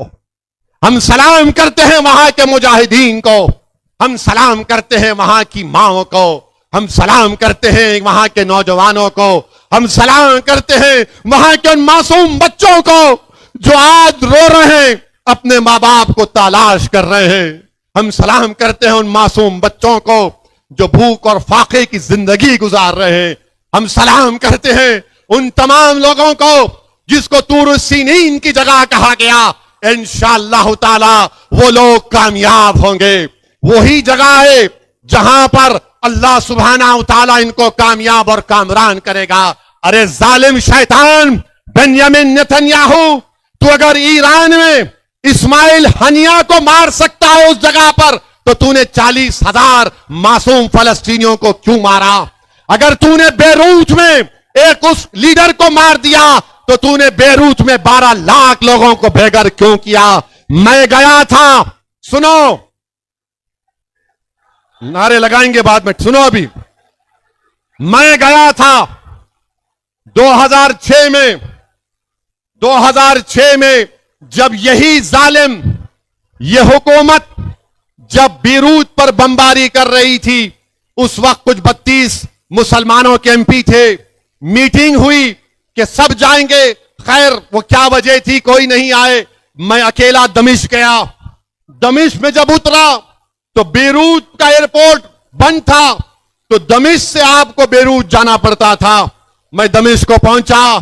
हम सलाम करते हैं वहां के मुजाहिदीन को, हम सलाम करते हैं वहां की माओ को, हम सलाम करते हैं वहां के नौजवानों को, हम सलाम करते हैं वहां के उन मासूम बच्चों को जो आज रो रहे हैं, अपने मां बाप को तलाश कर रहे हैं। हम सलाम करते हैं उन मासूम बच्चों को जो भूख और फाके की जिंदगी गुजार रहे हैं। हम सलाम करते हैं उन तमाम लोगों को जिसको तूर सीनीन की जगह कहा गया। इंशाअल्लाह ताला वो लोग कामयाब होंगे। वही जगह है जहां पर अल्लाह सुब्हानहू ताला इनको कामयाब और कामरान करेगा। अरे जालिम शैतान बेंजामिन नेतन्याहू, तू अगर ईरान में इस्माइल हनिया को मार सकता है उस जगह पर, तो तूने 40,000 मासूम फलस्तीनियों को क्यों मारा? अगर तूने बेरूत में एक उस लीडर को मार दिया, तो तूने बेरूत में 12 लाख लोगों को बेघर क्यों किया? मैं गया था, सुनो, नारे लगाएंगे बाद में, सुनो अभी। मैं गया था 2006 में जब यही जालिम, यह हुकूमत जब बीरूत पर बमबारी कर रही थी, उस वक्त कुछ 32 मुसलमानों के एमपी थे। मीटिंग हुई कि सब जाएंगे। खैर वो क्या वजह थी, कोई नहीं आए। मैं अकेला दमिश्क गया। दमिश्क में जब उतरा तो बेरूत का एयरपोर्ट बंद था, तो दमिश्क से आपको बेरूत जाना पड़ता था। मैं दमिश्क को पहुंचा।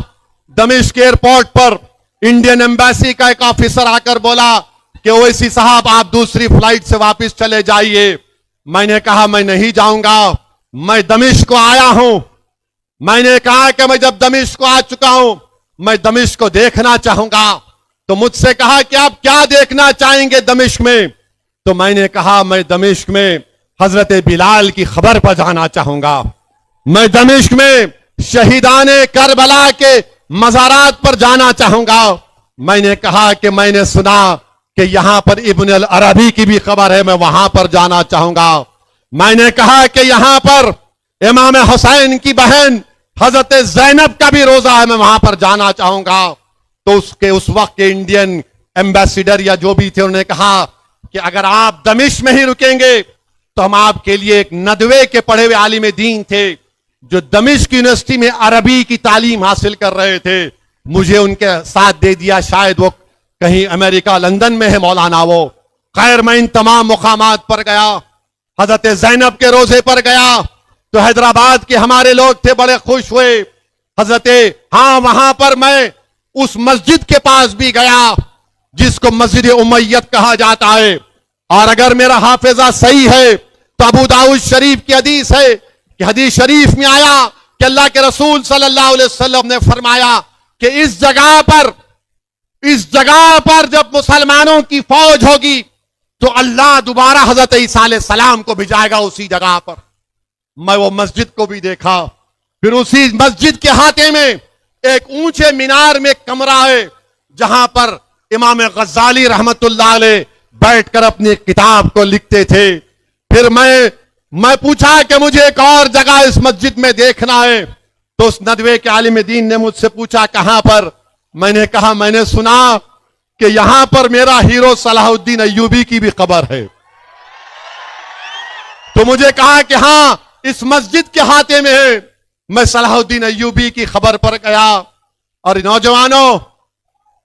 दमिश्क एयरपोर्ट पर इंडियन एम्बेसी का एक ऑफिसर आकर बोला कि ओवैसी साहब आप दूसरी फ्लाइट से वापस चले जाइए। मैंने कहा मैं नहीं जाऊंगा, मैं दमिश्क को आया हूं। मैंने कहा कि मैं जब दमिश्क को आ चुका हूं, मैं दमिश्क को देखना चाहूंगा। तो मुझसे कहा कि आप क्या देखना चाहेंगे दमिश्क में? तो मैंने कहा मैं दमिश्क में हजरत बिलाल की खबर पर जाना चाहूंगा। मैं दमिश्क में शहीदाने करबला के मज़ारात पर जाना चाहूंगा। मैंने कहा कि मैंने सुना कि यहां पर इब्न अल अरबी की भी खबर है, मैं वहां पर जाना चाहूंगा। मैंने कहा कि यहां पर इमाम हुसैन की बहन हजरत ज़ैनब का भी रोजा है, मैं वहां पर जाना चाहूंगा। तो उस वक्त के इंडियन एम्बेसडर या जो भी थे, उन्होंने कहा कि अगर आप दमिश्क में ही रुकेंगे तो हम आपके लिए एक नदवे के पढ़े हुए आलिम दीन थे जो दमिश्क यूनिवर्सिटी में अरबी की तालीम हासिल कर रहे थे, मुझे उनके साथ दे दिया। शायद वो कहीं अमेरिका लंदन में है मौलाना वो। खैर मैं इन तमाम मुकामात पर गया। हजरत ज़ैनब के रोजे पर गया तो हैदराबाद के हमारे लोग थे, बड़े खुश हुए। हाँ वहां पर मैं उस मस्जिद के पास भी गया जिसको मस्जिद उमैयद कहा जाता है। और अगर मेरा हाफिजा सही है तो अबू दाऊद शरीफ की हदीस है कि हदीस शरीफ में आया कि अल्लाह के रसूल सल्लल्लाहु अलैहि वसल्लम ने फरमाया कि इस जगह पर जब मुसलमानों की फौज होगी तो अल्लाह दोबारा हजरत ईसा अलैहि सलाम को भिजाएगा उसी जगह पर। मैं वो मस्जिद को भी देखा। फिर उसी मस्जिद के हाथे में एक ऊंचे मीनार में कमरा है जहां पर इमाम गज़ाली रहमतुल्लाह अलैह बैठकर अपनी किताब को लिखते थे। फिर मैं पूछा कि मुझे एक और जगह इस मस्जिद में देखना है। तो उस नदवे के आलिम दीन ने मुझसे पूछा कहां पर? मैंने कहा मैंने सुना कि यहां पर मेरा हीरो सलाहुद्दीन अय्यूबी की भी खबर है। तो मुझे कहा कि हां इस मस्जिद के हाथे में है। मैं सलाहुद्दीन अय्यूबी की खबर पर गया। और नौजवानों,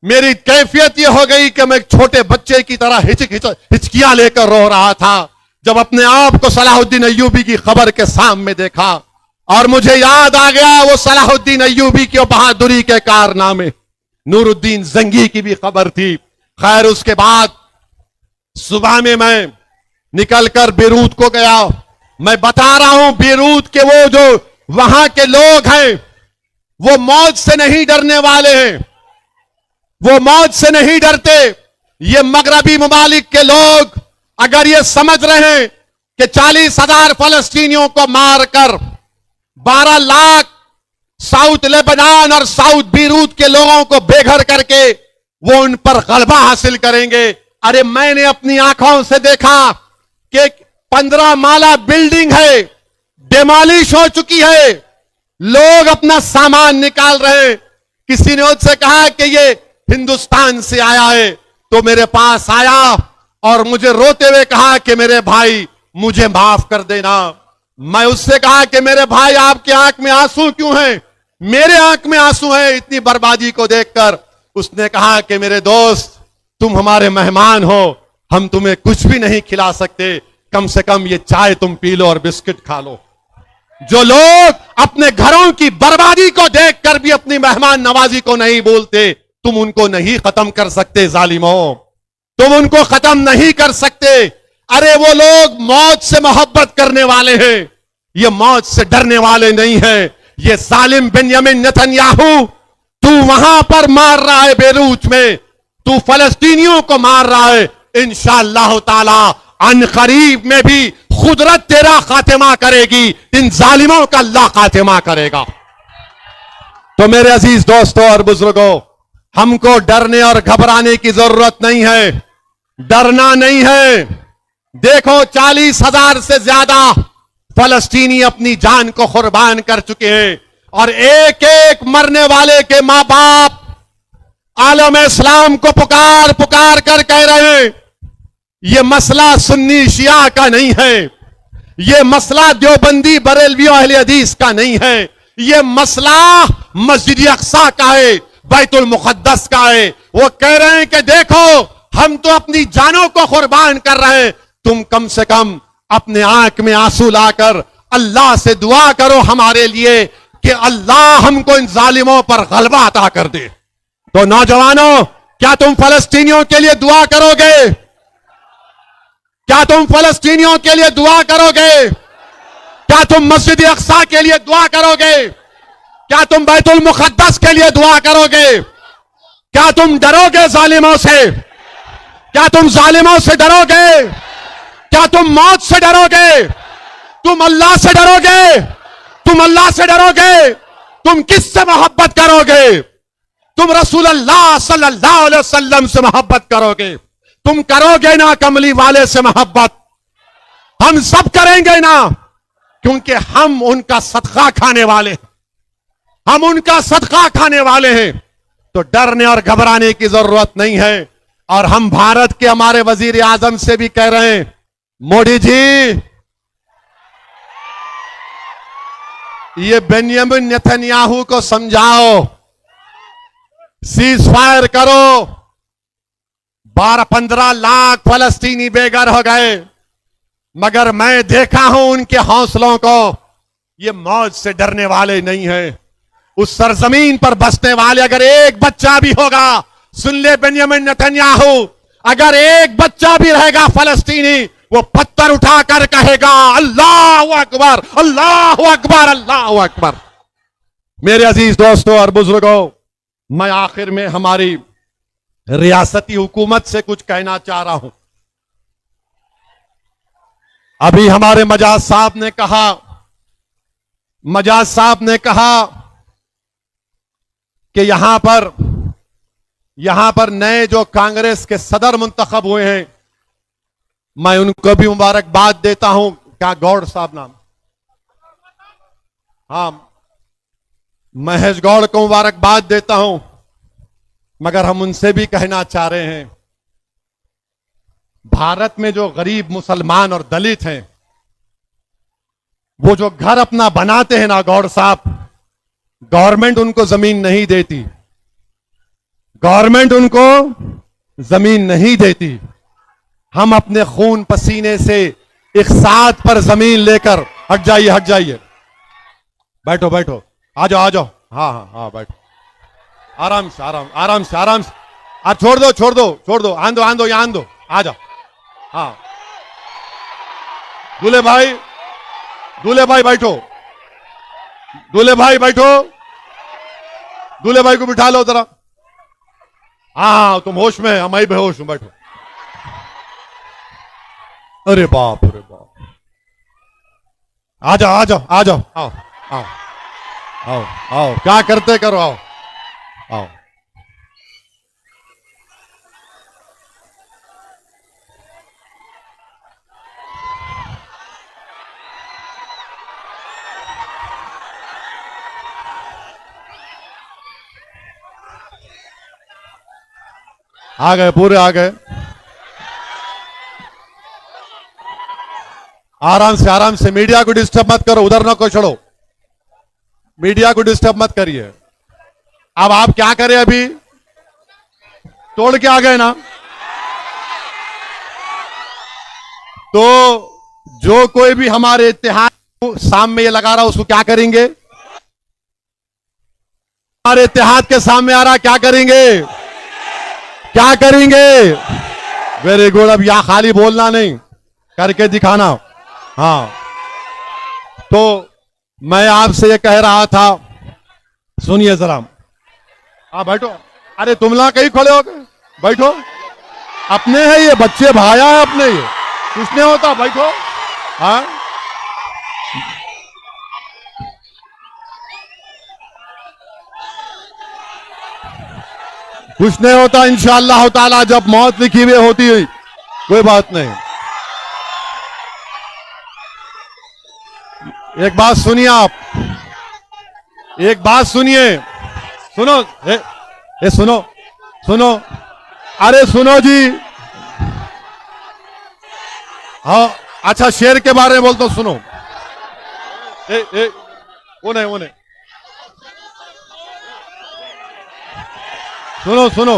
मेरी कैफियत यह हो गई कि मैं एक छोटे बच्चे की तरह हिचकियां लेकर रो रहा था जब अपने आप को सलाहुद्दीन अय्यूबी की खबर के सामने देखा। और मुझे याद आ गया वो सलाहुद्दीन अय्यूबी की बहादुरी के कारनामे। नूरुद्दीन जंगी की भी खबर थी। खैर उसके बाद सुबह में मैं निकलकर बेरूत को गया। मैं बता रहा हूं बेरूत के वो जो वहां के लोग हैं वो मौत से नहीं डरने वाले हैं, वो मौत से नहीं डरते। ये मगरबी ममालिक के लोग अगर ये समझ रहे हैं कि 40,000 फलस्तीनियों को मारकर 12 लाख साउथ लेबनान और साउथ बेरूत के लोगों को बेघर करके वो उन पर गलबा हासिल करेंगे। अरे मैंने अपनी आंखों से देखा कि 15 माला बिल्डिंग है, डिमोलिश हो चुकी है, लोग अपना सामान निकाल रहे हैं। किसी ने उससे कहा कि ये हिंदुस्तान से आया है, तो मेरे पास आया और मुझे रोते हुए कहा कि मेरे भाई मुझे माफ कर देना। मैं उससे कहा कि मेरे भाई आपकी आंख में आंसू क्यों हैं? मेरे आंख में आंसू हैं इतनी बर्बादी को देखकर। उसने कहा कि मेरे दोस्त तुम हमारे मेहमान हो, हम तुम्हें कुछ भी नहीं खिला सकते, कम से कम ये चाय तुम पी लो और बिस्किट खा लो। जो लोग अपने घरों की बर्बादी को देखकर भी अपनी मेहमान नवाजी को नहीं बोलते, तुम उनको नहीं खत्म कर सकते जालिमों, तुम उनको खत्म नहीं कर सकते। अरे वो लोग मौत से मोहब्बत करने वाले हैं, ये मौत से डरने वाले नहीं हैं। ये जालिम बेंयामिन नेतन्याहू तू वहां पर मार रहा है बेरूत में, तू फलस्तीनियों को मार रहा है। इंशाअल्लाह ताला अन करीब में भी खुदरत तेरा खातिमा करेगी, इन जालिमों का अल्लाह खातिमा करेगा। तो मेरे अजीज दोस्तों और बुजुर्गों, हमको डरने और घबराने की जरूरत नहीं है, डरना नहीं है। देखो 40,000 से ज्यादा फलस्तीनी अपनी जान को कुर्बान कर चुके हैं और एक एक मरने वाले के मां बाप आलम इस्लाम को पुकार पुकार कर कह रहे हैं यह मसला सुन्नी शिया का नहीं है, यह मसला देवबंदी बरेलवी अहले हदीस का नहीं है, यह मसला मस्जिद अक्सा का है, बैतुल मुकद्दस का है। वो कह रहे हैं कि देखो हम तो अपनी जानों को कुर्बान कर रहे हैं, तुम कम से कम अपने आंख में आंसू लाकर अल्लाह से दुआ करो हमारे लिए कि अल्लाह हमको इन जालिमों पर गलबा अता कर दे। तो नौजवानों, क्या तुम फलस्तीनियों के लिए दुआ करोगे? क्या तुम फलस्तीनियों के लिए दुआ करोगे? क्या तुम मस्जिद अक्सा के लिए दुआ करोगे? क्या तुम बैतुल मुकद्दस के लिए दुआ करोगे? क्या तुम डरोगे जालिमों से? क्या तुम जालिमों से डरोगे? क्या तुम मौत से डरोगे? तुम अल्लाह से डरोगे? तुम अल्लाह से डरोगे? तुम किससे मोहब्बत करोगे? तुम रसूल अल्लाह सल्लल्लाहु अलैहि वसल्लम से मोहब्बत करोगे। तुम करोगे ना कमली वाले से मोहब्बत? हम सब करेंगे ना, क्योंकि हम उनका सदका खाने वाले हैं। हम उनका सदका खाने वाले हैं। तो डरने और घबराने की जरूरत नहीं है। और हम भारत के हमारे वजीर आजम से भी कह रहे हैं, मोदी जी ये बेंजामिन नेतन्याहू को समझाओ, सीज फायर करो। 12-15 लाख फलस्तीनी बेघर हो गए, मगर मैं देखा हूं उनके हौसलों को। ये मौत से डरने वाले नहीं हैं। उस सरजमीन पर बसने वाले अगर एक बच्चा भी होगा, सुन ले बेंजामिन नेतन्याहू, अगर एक बच्चा भी रहेगा फलस्तीनी, वो पत्थर उठाकर कहेगा अल्लाहु अकबर, अल्लाहु अकबर, अल्लाहु अकबर। मेरे अजीज दोस्तों और बुजुर्गों, मैं आखिर में हमारी रियासती हुकूमत से कुछ कहना चाह रहा हूं। अभी हमारे मजाज साहब ने कहा कि यहां पर नए जो कांग्रेस के सदर मुंतखब हुए हैं, मैं उनको भी मुबारकबाद देता हूं। क्या गौड़ साहब नाम? हाँ, महेश गौड़ को मुबारकबाद देता हूं। मगर हम उनसे भी कहना चाह रहे हैं, भारत में जो गरीब मुसलमान और दलित हैं, वो जो घर अपना बनाते हैं ना गौड़ साहब, गवर्नमेंट उनको जमीन नहीं देती। गवर्नमेंट उनको जमीन नहीं देती। हम अपने खून पसीने से एक साथ पर जमीन लेकर, हट जाइए, बैठो, आ जाओ, हाँ, बैठो, आराम से। छोड़ दो, आंदो, यहाँ आंदो, आ जाओ। हाँ, दूल्हे भाई बैठो, दूल्हे भाई को बिठा लो जरा। हाँ, तुम होश में, मैं भी बेहोश हूं, बैठो। अरे बाप, आ जाओ, आओ, क्या करते करो, आओ। आ गए, पूरे आ गए। आराम से, मीडिया को डिस्टर्ब मत करो, उधर ना कोई छोड़ो, मीडिया को डिस्टर्ब मत करिए। अब आप क्या करें? अभी तोड़ के आ गए ना, तो जो कोई भी हमारे इत्तेहाद सामने ये लगा रहा उसको क्या करेंगे? हमारे इत्तेहाद के सामने आ रहा, क्या करेंगे? Very good. अब यहां खाली बोलना नहीं, करके दिखाना। हाँ, तो मैं आपसे ये कह रहा था, सुनिए जरा। हाँ, बैठो। अरे तुम लोग कहीं खड़े हो गए, बैठो। अपने हैं ये बच्चे, भाया है अपने, ये कुछ नहीं होता, बैठो। हाँ, कुछ नहीं होता इंशाअल्लाह ताला, जब मौत लिखी हुई होती है, कोई बात नहीं। एक बात सुनिए आप, एक बात सुनिए, सुनो, सुनो, अरे सुनो जी। हाँ, अच्छा, शेर के बारे में बोलता हूं, सुनो। वो नहीं, सुनो सुनो,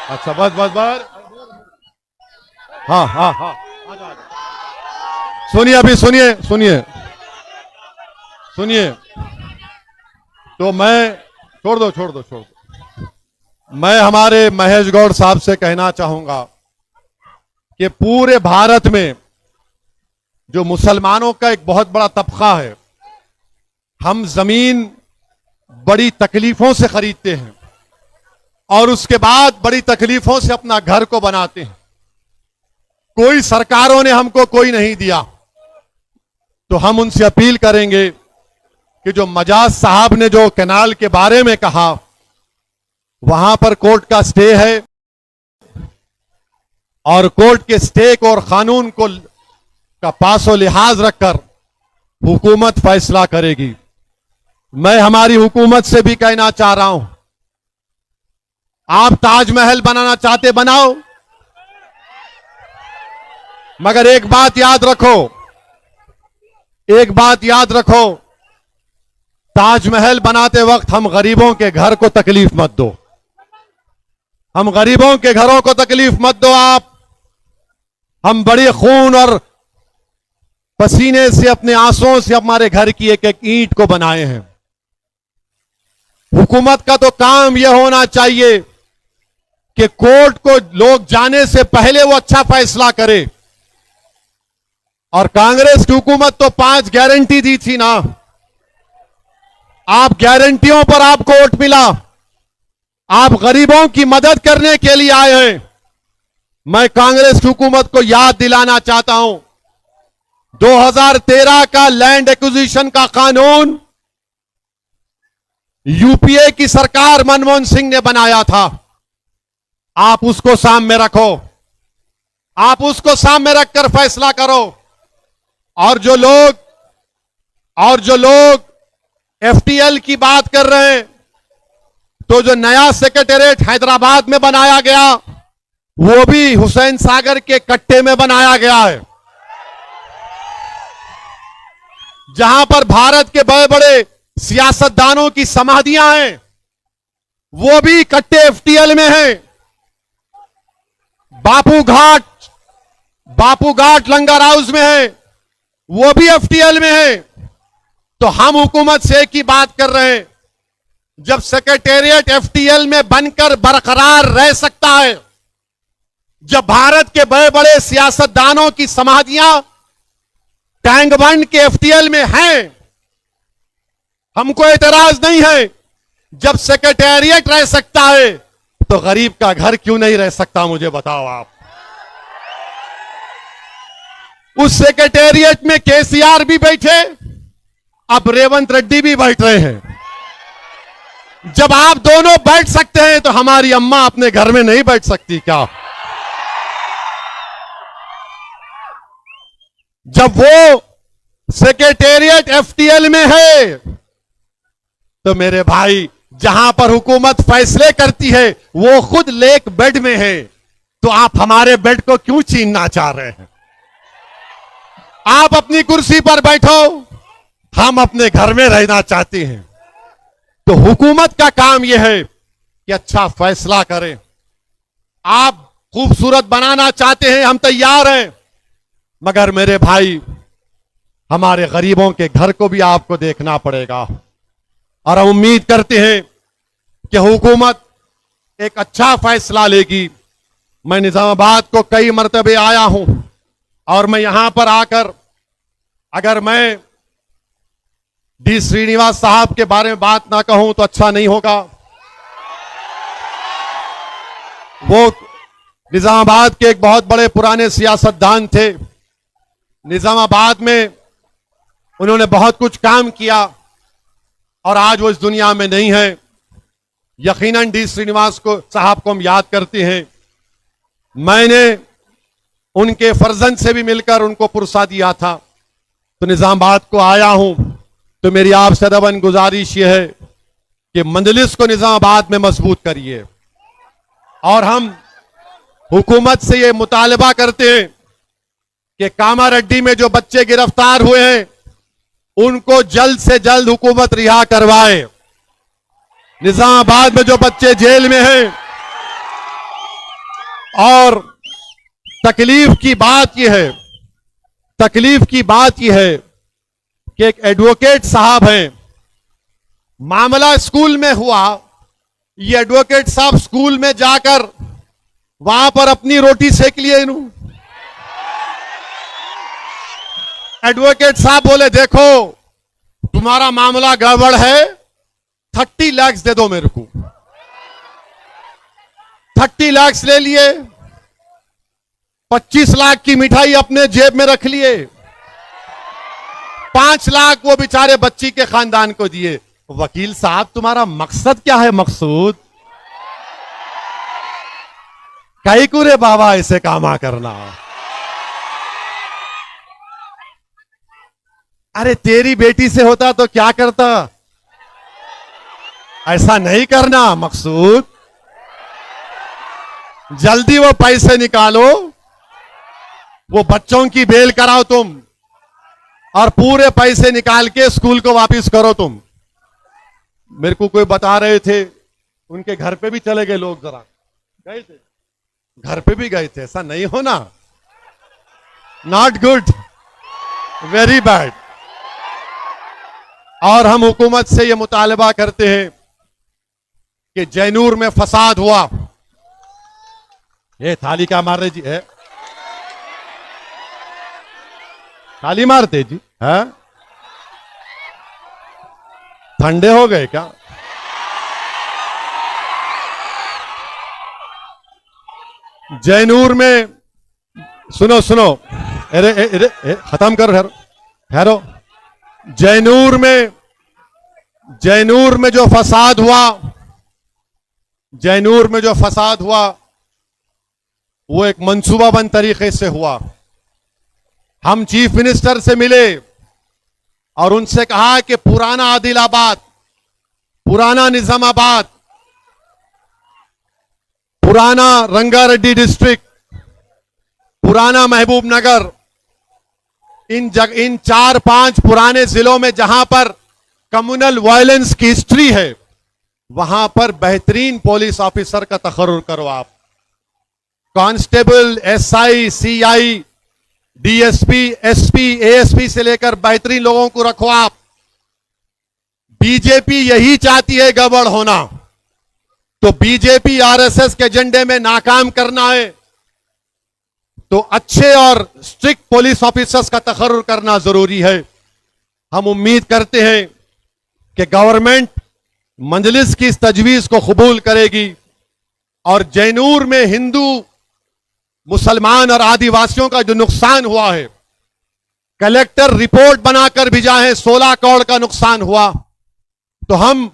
अच्छा बस बस बस, हाँ हाँ हाँ, सुनिए अभी, सुनिए सुनिए सुनिए, तो मैं, छोड़ दो छोड़ दो छोड़ दो, मैं हमारे महेश गौड़ साहब से कहना चाहूंगा कि पूरे भारत में जो मुसलमानों का एक बहुत बड़ा तबका है, हम जमीन बड़ी तकलीफों से खरीदते हैं और उसके बाद बड़ी तकलीफों से अपना घर को बनाते हैं। कोई सरकारों ने हमको कोई नहीं दिया, तो हम उनसे अपील करेंगे कि जो मजाज साहब ने जो कैनाल के बारे में कहा, वहां पर कोर्ट का स्टे है और कोर्ट के स्टे को और कानून को का पासो लिहाज रखकर हुकूमत फैसला करेगी। मैं हमारी हुकूमत से भी कहना चाह रहा हूं, आप ताजमहल बनाना चाहते बनाओ, मगर एक बात याद रखो, एक बात याद रखो, ताजमहल बनाते वक्त हम गरीबों के घर को तकलीफ मत दो, हम गरीबों के घरों को तकलीफ मत दो आप। हम बड़े खून और पसीने से, अपने आंसुओं से हमारे घर की एक एक ईंट को बनाए हैं। हुकूमत का तो काम यह होना चाहिए कि कोर्ट को लोग जाने से पहले वो अच्छा फैसला करे। और कांग्रेस की हुकूमत तो 5 गारंटी दी थी ना, आप गारंटियों पर आपको वोट मिला, आप गरीबों की मदद करने के लिए आए हैं। मैं कांग्रेस की हुकूमत को याद दिलाना चाहता हूं, 2013 का लैंड एक्विजिशन का कानून यूपीए की सरकार मनमोहन सिंह ने बनाया था। आप उसको सामने रखो, आप उसको सामने रखकर फैसला करो। और जो लोग एफटीएल की बात कर रहे हैं, तो जो नया सेक्रेटेरिएट हैदराबाद में बनाया गया, वो भी हुसैन सागर के कट्टे में बनाया गया है, जहां पर भारत के बड़े बड़े सियासतदानों की समाधियां हैं, वो भी कट्टे एफटीएल में हैं। बापू घाट लंगर हाउस में है, वो भी एफटीएल में है। तो हम हुकूमत से एक ही बात कर रहे हैं, जब सेक्रेटेरिएट एफटीएल में बनकर बरकरार रह सकता है, जब भारत के बड़े बड़े सियासतदानों की समाधियां टैंक बंड के एफटीएल में हैं, हमको एतराज नहीं है। जब सेक्रेटेरिएट रह सकता है, तो गरीब का घर क्यों नहीं रह सकता, मुझे बताओ आप। उस सेक्रेटेरिएट में केसीआर भी बैठे, अब रेवंत रेड्डी भी बैठ रहे हैं। जब आप दोनों बैठ सकते हैं, तो हमारी अम्मा अपने घर में नहीं बैठ सकती क्या? जब वो सेक्रेटेरिएट एफटीएल में है, तो मेरे भाई, जहां पर हुकूमत फैसले करती है, वो खुद लेक बेड में है, तो आप हमारे बेड को क्यों छीनना चाह रहे हैं? आप अपनी कुर्सी पर बैठो, हम अपने घर में रहना चाहते हैं। तो हुकूमत का काम यह है कि अच्छा फैसला करें। आप खूबसूरत बनाना चाहते हैं, हम तैयार हैं, मगर मेरे भाई, हमारे गरीबों के घर को भी आपको देखना पड़ेगा। और हम उम्मीद करते हैं कि हुकूमत एक अच्छा फैसला लेगी। मैं निजामाबाद को कई मरतबे आया हूं, और मैं यहां पर आकर, अगर मैं डी श्रीनिवास साहब के बारे में बात ना कहूं तो अच्छा नहीं होगा। वो निजामाबाद के एक बहुत बड़े पुराने सियासतदान थे। निजामाबाद में उन्होंने बहुत कुछ काम किया, और आज वो इस दुनिया में नहीं है। यकीनन डी श्रीनिवास साहब को हम याद करते हैं। मैंने उनके फर्जंद से भी मिलकर उनको पुरसा दिया था, तो निजामाबाद को आया हूं। तो मेरी आपसे अदबन गुजारिश ये है कि मंजलिस को निजामाबाद में मजबूत करिए। और हम हुकूमत से ये मुतालबा करते हैं कि कामारेड्डी में जो बच्चे गिरफ्तार हुए हैं, उनको जल्द से जल्द हुकूमत रिहा करवाए। निजामाबाद में जो बच्चे जेल में हैं, और तकलीफ की बात यह है, तकलीफ की बात यह है कि एक एडवोकेट साहब हैं, मामला स्कूल में हुआ, ये एडवोकेट साहब स्कूल में जाकर वहां पर अपनी रोटी सेक लिए। एडवोकेट साहब बोले देखो तुम्हारा मामला गड़बड़ है, 30 लाख दे दो मेरे को। 30 लाख ले लिए, 25 लाख की मिठाई अपने जेब में रख लिए, 5 लाख वो बेचारे बच्ची के खानदान को दिए। वकील साहब तुम्हारा मकसद क्या है? मकसूद कई कुरे बाबा ऐसे कामा करना। अरे तेरी बेटी से होता तो क्या करता? ऐसा नहीं करना मकसूद। जल्दी वो पैसे निकालो, वो बच्चों की बेल कराओ तुम, और पूरे पैसे निकाल के स्कूल को वापस करो तुम। मेरे को कोई बता रहे थे उनके घर पे भी चले गए लोग, जरा गए थे, घर पे भी गए थे। ऐसा नहीं होना, नॉट गुड, वेरी बैड। और हम हुकूमत से यह मुतालबा करते हैं कि जैनूर में फसाद हुआ। ये थाली क्या मार रहे जी? है थाली मारते जी? है ठंडे हो गए क्या? जैनूर में सुनो सुनो, अरे अरे खत्म करो, ठहरो। जैनूर में जो फसाद हुआ, जैनूर में जो फसाद हुआ वो एक मंसूबाबंद तरीके से हुआ। हम चीफ मिनिस्टर से मिले और उनसे कहा कि पुराना आदिलाबाद, पुराना निजामाबाद, पुराना रंगारेड्डी डिस्ट्रिक्ट, पुराना महबूब नगर, इन 4-5 पुराने जिलों में जहां पर कम्युनल वायलेंस की हिस्ट्री है, वहां पर बेहतरीन पुलिस ऑफिसर का तकर्रुर करो आप। Constable, SI, CI, DSP, SP, ASP से लेकर बेहतरीन लोगों को रखो आप। बीजेपी यही चाहती है गड़बड़ होना, तो बीजेपी आरएसएस के एजेंडे में नाकाम करना है तो अच्छे और स्ट्रिक्ट पुलिस ऑफिसर्स का तकर्रुर करना जरूरी है। हम उम्मीद करते हैं कि गवर्नमेंट मजलिस की इस तजवीज को कबूल करेगी और जैनूर में हिंदू, मुसलमान और आदिवासियों का जो नुकसान हुआ है, कलेक्टर रिपोर्ट बनाकर भिजा है, 16 करोड़ का नुकसान हुआ। तो हम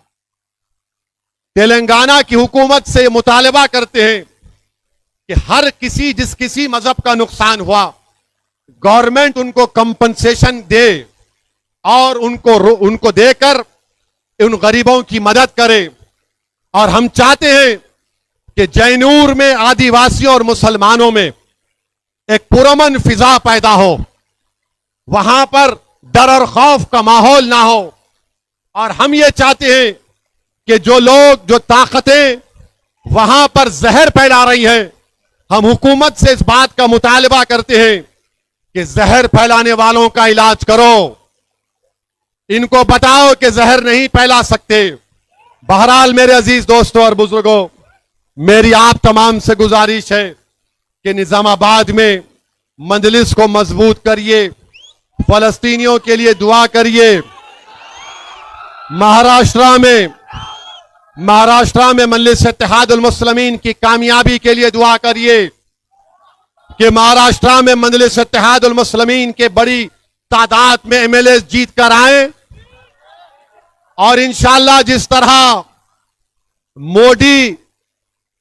तेलंगाना की हुकूमत से मुतालबा करते हैं कि हर किसी, जिस किसी मजहब का नुकसान हुआ, गवर्नमेंट उनको कंपनसेशन दे और उनको देकर उन गरीबों की मदद करे। और हम चाहते हैं कि जैनूर में आदिवासियों और मुसलमानों में एक पुरअमन फिजा पैदा हो, वहां पर डर और खौफ का माहौल ना हो। और हम ये चाहते हैं कि जो लोग, जो ताकतें वहां पर जहर फैला रही हैं, हम हुकूमत से इस बात का मुतालबा करते हैं कि जहर फैलाने वालों का इलाज करो, इनको बताओ कि जहर नहीं फैला सकते। बहरहाल मेरे अजीज दोस्तों और बुजुर्गों, मेरी आप तमाम से गुजारिश है कि निजामाबाद में मजलिस को मजबूत करिए, फलस्तीनियों के लिए दुआ करिए। महाराष्ट्र में मजलिस इत्तेहादुल मुस्लिमीन की कामयाबी के लिए दुआ करिए कि महाराष्ट्र में मजलिस इत्तेहादुल मुस्लिमीन के बड़ी तादाद में एमएलए जीत कर आए और इंशाअल्लाह जिस तरह मोदी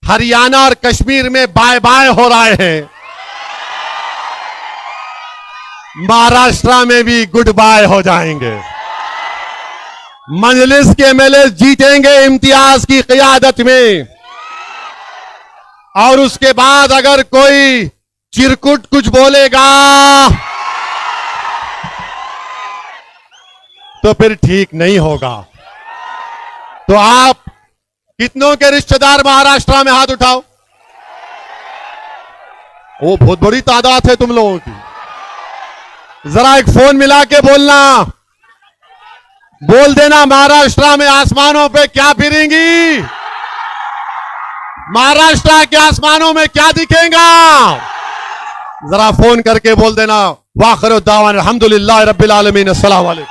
हरियाणा और कश्मीर में बाय बाय हो रहे हैं, महाराष्ट्र में भी गुड बाय हो जाएंगे। मजलिस के एमएलए जीतेंगे इम्तियाज की क़ियादत में। और उसके बाद अगर कोई चिरकुट कुछ बोलेगा तो फिर ठीक नहीं होगा। तो आप कितनों के रिश्तेदार महाराष्ट्र में हाथ उठाओ। वो बहुत बड़ी तादाद है तुम लोगों की। जरा एक फोन मिला के बोलना, बोल देना महाराष्ट्र में आसमानों पे क्या फिरेंगी, महाराष्ट्र के आसमानों में क्या दिखेगा। जरा फोन करके बोल देना। वाखिर दावाना अल्हम्दुलिल्लाह रब्बिल आलमीन। अस्सलाम वालेकुम।